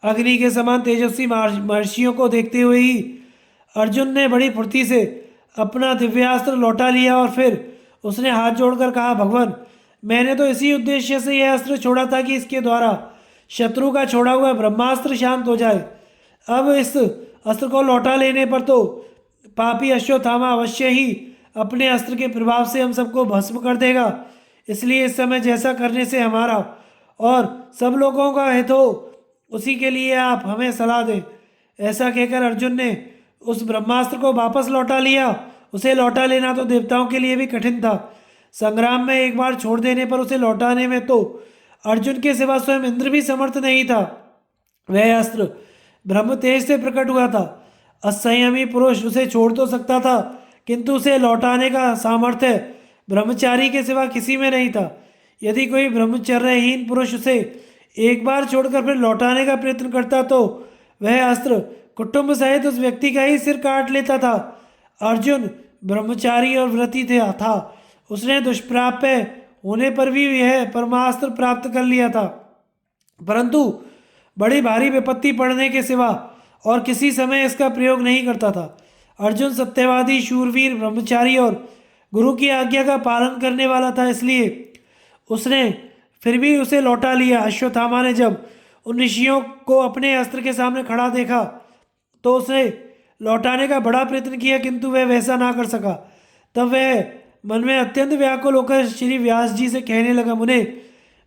अग्नि के समान तेजस्वी महर्षियों को देखते हुए ही अर्जुन ने बड़ी फुर्ती से अपना दिव्यास्त्र लौटा लिया और फिर उसने हाथ जोड़कर कहा, भगवान, मैंने तो इसी उद्देश्य से यह अस्त्र छोड़ा था कि इसके द्वारा शत्रु का छोड़ा हुआ ब्रह्मास्त्र शांत हो जाए। अब इस अस्त्र को लौटा लेने पर तो पापी अश्वत्थामा अवश्य ही अपने अस्त्र के प्रभाव से हम सबको भस्म कर देगा। इसलिए इस समय जैसा करने से हमारा और सब लोगों का हित हो, उसी के लिए आप हमें सलाह दें। ऐसा कहकर अर्जुन ने उस ब्रह्मास्त्र को वापस लौटा लिया। उसे लौटा लेना तो देवताओं के लिए भी कठिन था। संग्राम में एक बार छोड़ देने पर उसे लौटाने में तो अर्जुन के सिवा स्वयं इंद्र भी समर्थ नहीं था। वह अस्त्र ब्रह्म तेज से प्रकट हुआ था। असंयमी पुरुष उसे छोड़ तो सकता था, किंतु उसे लौटाने का सामर्थ्य ब्रह्मचारी के सिवा किसी में नहीं था। यदि कोई ब्रह्मचर्यहीन पुरुष उसे एक बार छोड़कर फिर लौटाने का प्रयत्न करता तो वह अस्त्र कुटुंब सहित उस व्यक्ति का ही सिर काट लेता था। अर्जुन ब्रह्मचारी और व्रती था। उसने दुष्प्राप्य होने पर भी यह परमास्त्र प्राप्त कर लिया था, परंतु बड़ी भारी विपत्ति पड़ने के सिवा और किसी समय इसका प्रयोग नहीं करता था। अर्जुन सत्यवादी, शूरवीर, ब्रह्मचारी और गुरु की आज्ञा का पालन करने वाला था, इसलिए उसने फिर भी उसे लौटा लिया। अश्वत्थामा ने जब उन ऋषियों को अपने अस्त्र के सामने खड़ा देखा तो उसे लौटाने का बड़ा प्रयत्न किया, किंतु वह वैसा ना कर सका। तब वह मन में अत्यंत व्याकुल होकर श्री व्यास जी से कहने लगा, मुने,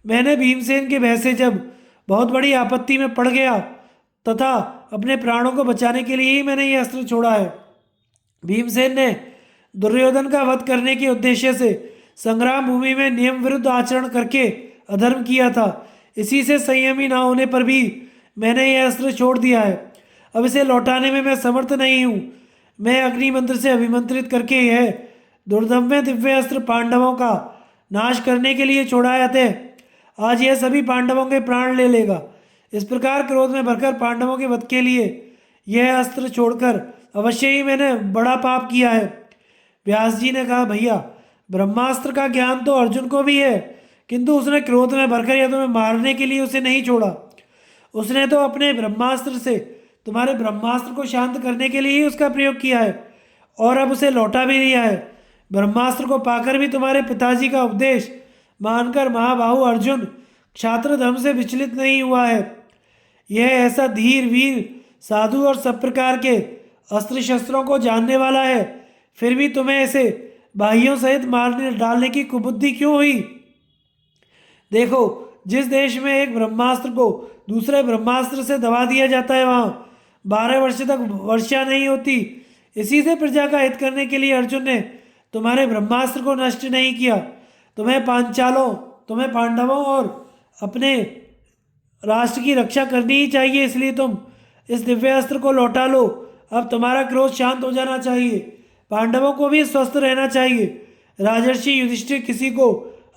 मैंने भीमसेन के भय से जब बहुत बड़ी आपत्ति में पड़ गया तथा अपने प्राणों को बचाने के लिए ही मैंने ये अस्त्र छोड़ा है। भीमसेन ने दुर्योधन का वध करने के उद्देश्य से संग्राम भूमि में नियम विरुद्ध आचरण करके अधर्म किया था। इसी से संयमी ना होने पर भी मैंने यह अस्त्र छोड़ दिया है। अब इसे लौटाने में मैं समर्थ नहीं हूँ। मैं अग्नि मंत्र से अभिमंत्रित करके यह दुर्दम्य दिव्य अस्त्र पांडवों का नाश करने के लिए छोड़ाया थे। आज यह सभी पांडवों के प्राण ले लेगा। इस प्रकार क्रोध में भरकर पांडवों के वध के लिए यह अस्त्र छोड़कर अवश्य ही मैंने बड़ा पाप किया है। व्यास जी ने कहा, भैया, ब्रह्मास्त्र का ज्ञान तो अर्जुन को भी है, किंतु उसने क्रोध में भरकर या तुम्हें मारने के लिए उसे नहीं छोड़ा। उसने तो अपने ब्रह्मास्त्र से तुम्हारे ब्रह्मास्त्र को शांत करने के लिए ही उसका प्रयोग किया है और अब उसे लौटा भी लिया है। ब्रह्मास्त्र को पाकर भी तुम्हारे पिताजी का उपदेश मानकर महाबाहु अर्जुन क्षात्र धर्म से विचलित नहीं हुआ है। यह ऐसा धीर, वीर, साधु और सब प्रकार के अस्त्र शस्त्रों को जानने वाला है, फिर भी तुम्हें ऐसे भाइयों सहित मारने डालने की कुबुद्धि क्यों हुई? देखो, जिस देश में एक ब्रह्मास्त्र को दूसरे ब्रह्मास्त्र से दबा दिया जाता है, वहाँ 12 वर्ष तक वर्षा नहीं होती। इसी से प्रजा का हित करने के लिए अर्जुन ने तुम्हारे ब्रह्मास्त्र को नष्ट नहीं किया। तुम्हें पांडवों और अपने राष्ट्र की रक्षा करनी ही चाहिए, इसलिए तुम इस दिव्य अस्त्र को लौटा लो। अब तुम्हारा क्रोध शांत हो जाना चाहिए। पांडवों को भी स्वस्थ रहना चाहिए। राजर्षि युधिष्ठिर किसी को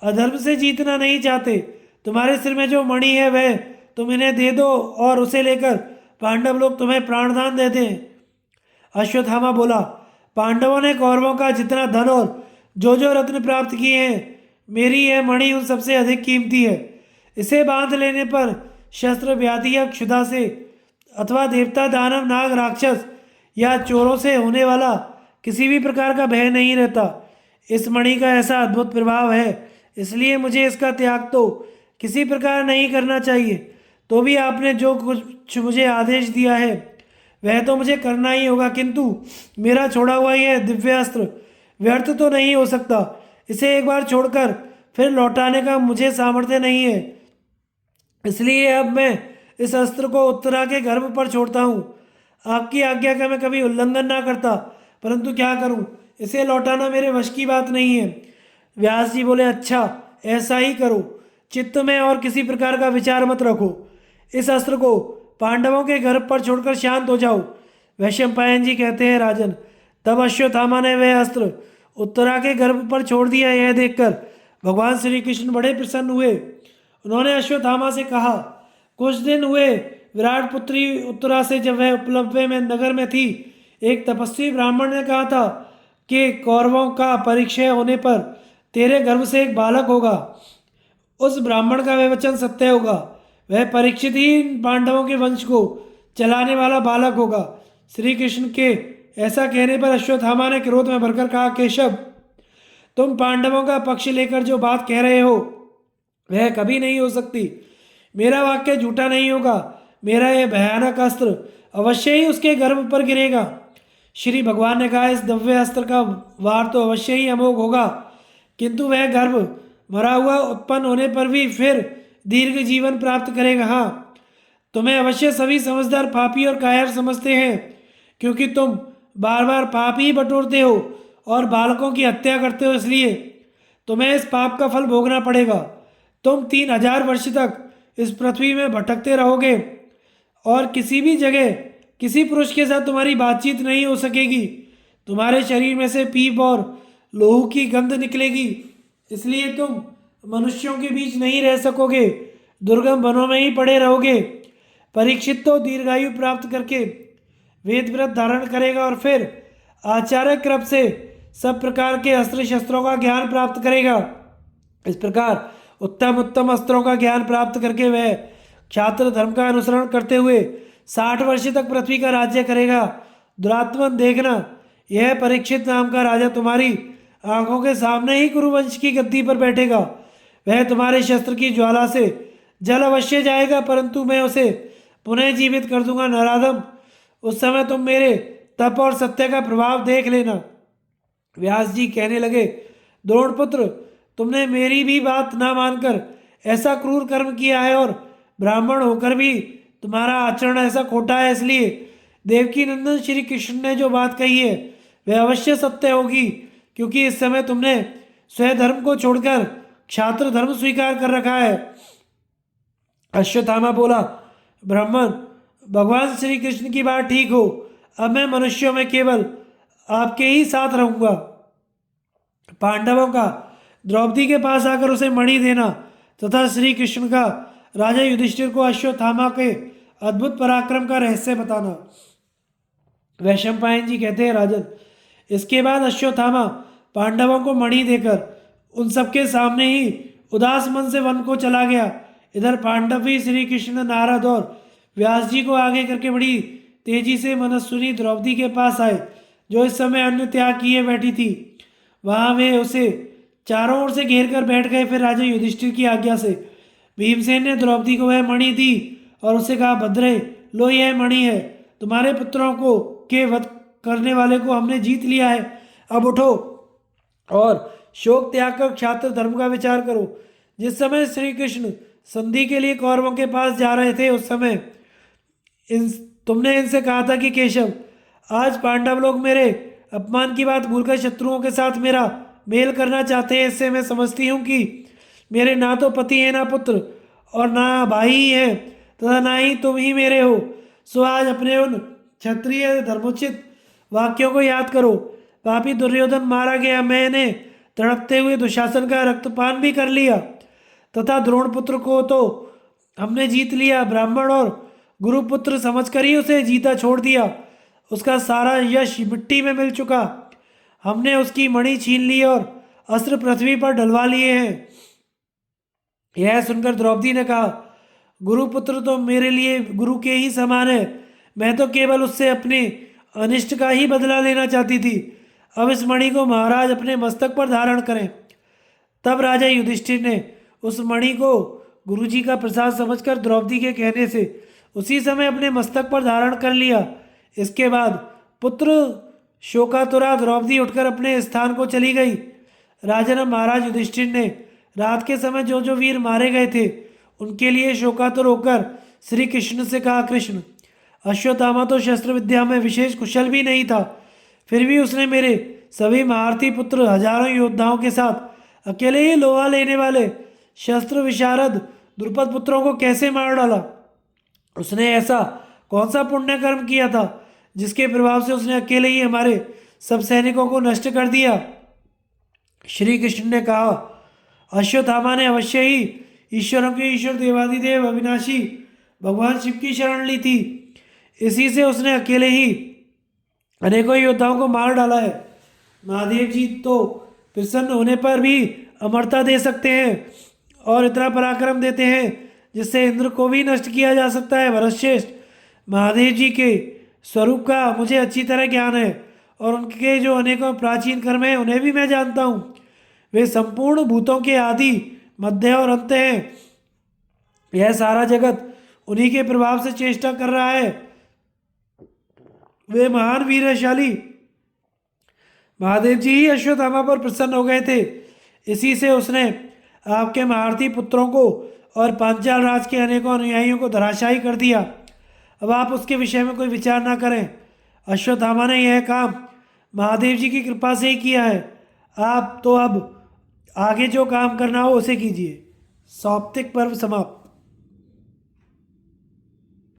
अधर्म से जीतना नहीं चाहते। तुम्हारे सिर में जो मणि है वह तुम इन्हें दे दो और उसे लेकर पांडव लोग तुम्हें प्राणदान दे दें। अश्वत्थामा बोला, पांडवों ने कौरवों का जितना धन और जो जो रत्न प्राप्त किए हैं, मेरी यह मणि उन सबसे अधिक कीमती है। इसे बांध लेने पर शस्त्र, व्याधि या क्षुधा से अथवा देवता, दानव, नाग, राक्षस या चोरों से होने वाला किसी भी प्रकार का भय नहीं रहता। इस मणि का ऐसा अद्भुत प्रभाव है, इसलिए मुझे इसका त्याग तो किसी प्रकार नहीं करना चाहिए। तो भी आपने जो कुछ मुझे आदेश दिया है वह तो मुझे करना ही होगा, किंतु मेरा छोड़ा हुआ यह दिव्य अस्त्र व्यर्थ तो नहीं हो सकता। इसे एक बार छोड़कर फिर लौटाने का मुझे सामर्थ्य नहीं है, इसलिए अब मैं इस अस्त्र को उत्तरा के गर्भ पर छोड़ता हूँ। आपकी आज्ञा का मैं कभी उल्लंघन ना करता, परंतु क्या करूँ, इसे लौटाना मेरे वश की बात नहीं है। व्यास जी बोले, अच्छा, ऐसा ही करो। चित्त में और किसी प्रकार का विचार मत रखो। इस अस्त्र को पांडवों के गर्भ पर छोड़कर शांत हो जाओ। वैशंपायन जी कहते हैं, राजन, तब अश्वत्थामा ने वह अस्त्र उत्तरा के गर्भ पर छोड़ दिया। यह देखकर भगवान श्री कृष्ण बड़े प्रसन्न हुए। उन्होंने अश्वत्थामा से कहा, कुछ दिन हुए विराट पुत्री उत्तरा से जब वह उपलब्ध में नगर में थी, एक तपस्वी ब्राह्मण ने कहा था कि कौरवों का परिक्षय होने पर तेरे गर्भ से एक बालक होगा। उस ब्राह्मण का वह वचन सत्य होगा। वह परीक्षित ही इन पांडवों के वंश को चलाने वाला बालक होगा। श्री कृष्ण के ऐसा कहने पर अश्वत्थामा ने क्रोध में भरकर कहा, केशव, तुम पांडवों का पक्ष लेकर जो बात कह रहे हो वह कभी नहीं हो सकती। मेरा वाक्य झूठा नहीं होगा। मेरा यह भयानक अस्त्र अवश्य ही उसके गर्भ पर गिरेगा। श्री भगवान ने कहा, इस दिव्य अस्त्र का वार तो अवश्य ही अमोघ होगा, किंतु वह गर्भ मरा हुआ उत्पन्न होने पर भी फिर दीर्घ जीवन प्राप्त करेगा। हाँ, तुम्हें अवश्य सभी समझदार पापी और कायर समझते हैं, क्योंकि तुम बार बार पाप ही बटोरते हो और बालकों की हत्या करते हो, इसलिए तुम्हें इस पाप का फल भोगना पड़ेगा। तुम 3000 वर्ष तक इस पृथ्वी में भटकते रहोगे और किसी भी जगह किसी पुरुष के साथ तुम्हारी बातचीत नहीं हो सकेगी। तुम्हारे शरीर में से पीप और लोहू की गंध निकलेगी, इसलिए तुम मनुष्यों के बीच नहीं रह सकोगे, दुर्गम वनों में ही पड़े रहोगे। परीक्षित तो दीर्घायु प्राप्त करके वेद व्रत धारण करेगा और फिर आचार्य कृप से सब प्रकार के अस्त्र शस्त्रों का ज्ञान प्राप्त करेगा। इस प्रकार उत्तम उत्तम अस्त्रों का ज्ञान प्राप्त करके वह क्षात्र धर्म का अनुसरण करते हुए 60 वर्ष तक पृथ्वी का राज्य करेगा। दुरात्मन देखना, यह परीक्षित नाम का राजा तुम्हारी आंखों के सामने ही कुरुवंश की गद्दी पर बैठेगा। वह तुम्हारे शस्त्र की ज्वाला से जल अवश्य जाएगा, परंतु मैं उसे पुनः जीवित कर दूंगा नराधम। उस समय तुम मेरे तप और सत्य का प्रभाव देख लेना। व्यास जी कहने लगे, द्रोणपुत्र, तुमने मेरी भी बात ना मानकर ऐसा क्रूर कर्म किया है और ब्राह्मण होकर भी तुम्हारा आचरण ऐसा खोटा है, इसलिए देवकी नंदन श्री कृष्ण ने जो बात कही है वह अवश्य सत्य होगी, क्योंकि इस समय तुमने स्वधर्म को छोड़कर क्षात्र धर्म स्वीकार कर रखा है। अश्वत्थामा बोला, ब्राह्मण, भगवान श्री कृष्ण की बात ठीक हो। अब मैं मनुष्यों में केवल आपके ही साथ रहूंगा। पांडवों का द्रौपदी के पास आकर उसे मणि देना तथा श्री कृष्ण का राजा युधिष्ठिर को अश्वत्थामा के अद्भुत पराक्रम का रहस्य बताना। वैशंपायन जी कहते हैं, राजन, इसके बाद अश्वत्थामा पांडवों को मणि देकर उन सबके सामने ही उदास मन से वन को चला गया। इधर पांडव भी श्री कृष्ण, नारद और व्यास जी को आगे करके बड़ी तेजी से मनस्विनी द्रौपदी के पास आए, जो इस समय अन्न त्याग किए बैठी थी। वहां वे उसे चारों ओर से घेर कर बैठ गए। फिर राजा युधिष्ठिर की आज्ञा से भीमसेन ने द्रौपदी को वह मणि दी और उसे कहा, भद्रे, लो, यह मणि है। तुम्हारे पुत्रों को के वध करने वाले को हमने जीत लिया है। अब उठो और शोक त्याग कर क्षात्र धर्म का विचार करो। जिस समय श्री कृष्ण संधि के लिए कौरवों के पास जा रहे थे, उस समय तुमने इनसे कहा था कि केशव, आज पांडव लोग मेरे अपमान की बात भूलकर शत्रुओं के साथ मेरा मेल करना चाहते हैं। इससे मैं समझती हूँ कि मेरे ना तो पति है, ना पुत्र, और ना भाई ही है, तथा ना ही तुम ही मेरे हो। सो आज अपने उन क्षत्रिय धर्मोचित वाक्यों को याद करो। पापी दुर्योधन मारा गया, मैंने तड़पते हुए दुशासन का रक्तपान भी कर लिया, तथा द्रोणपुत्र को तो हमने जीत लिया। ब्राह्मण और गुरुपुत्र समझकर ही उसे जीता छोड़ दिया। उसका सारा यश मिट्टी में मिल चुका। हमने उसकी मणि छीन ली और अस्त्र पृथ्वी पर डलवा लिए हैं। यह सुनकर द्रौपदी ने कहा, गुरुपुत्र तो मेरे लिए गुरु के ही समान है। मैं तो केवल उससे अपने अनिष्ट का ही बदला लेना चाहती थी। अब इस मणि को महाराज अपने मस्तक पर धारण करें। तब राजा युधिष्ठिर ने उस मणि को गुरुजी का प्रसाद समझकर द्रौपदी के कहने से उसी समय अपने मस्तक पर धारण कर लिया। इसके बाद पुत्र शोकातुरा द्रौपदी उठकर अपने स्थान को चली गई। राजन महाराज युधिष्ठिर ने रात के समय जो जो वीर मारे गए थे उनके लिए शोकातुर होकर श्री कृष्ण से कहा, कृष्ण, अश्वत्थामा तो शस्त्र विद्या में विशेष कुशल भी नहीं था, फिर भी उसने मेरे सभी महारथी पुत्र हजारों योद्धाओं के साथ अकेले ही लोहा लेने वाले शस्त्र विशारद द्रुपद पुत्रों को कैसे मार डाला। उसने ऐसा कौन सा पुण्य कर्म किया था जिसके प्रभाव से उसने अकेले ही हमारे सब सैनिकों को नष्ट कर दिया। श्री कृष्ण ने कहा, अश्वत्थामा ने अवश्य ही ईश्वरों के ईश्वर देवादिदेव अविनाशी भगवान शिव की शरण ली थी। इसी से उसने अकेले ही अनेकों योद्धाओं को मार डाला है। महादेव जी तो प्रसन्न होने पर भी अमरता दे सकते हैं और इतना पराक्रम देते हैं जिससे इंद्र को भी नष्ट किया जा सकता है। भरतश्रेष्ठ, महादेव जी के स्वरूप का मुझे अच्छी तरह ज्ञान है और उनके जो अनेकों प्राचीन कर्म हैं उन्हें भी मैं जानता हूँ। वे संपूर्ण भूतों के आदि, मध्य और अंत हैं। यह सारा जगत उन्हीं के प्रभाव से चेष्टा कर रहा है। वे महान वीरशाली महादेव जी ही अश्वत्थामा पर प्रसन्न हो गए थे। इसी से उसने आपके महारथी पुत्रों को और पांचाल राज के अनेकों अनुयायियों को धराशायी कर दिया। अब आप उसके विषय में कोई विचार ना करें। अश्वत्थामा ने यह काम महादेव जी की कृपा से ही किया है। आप तो अब आगे जो काम करना हो उसे कीजिए। सौप्तिक पर्व समाप्त।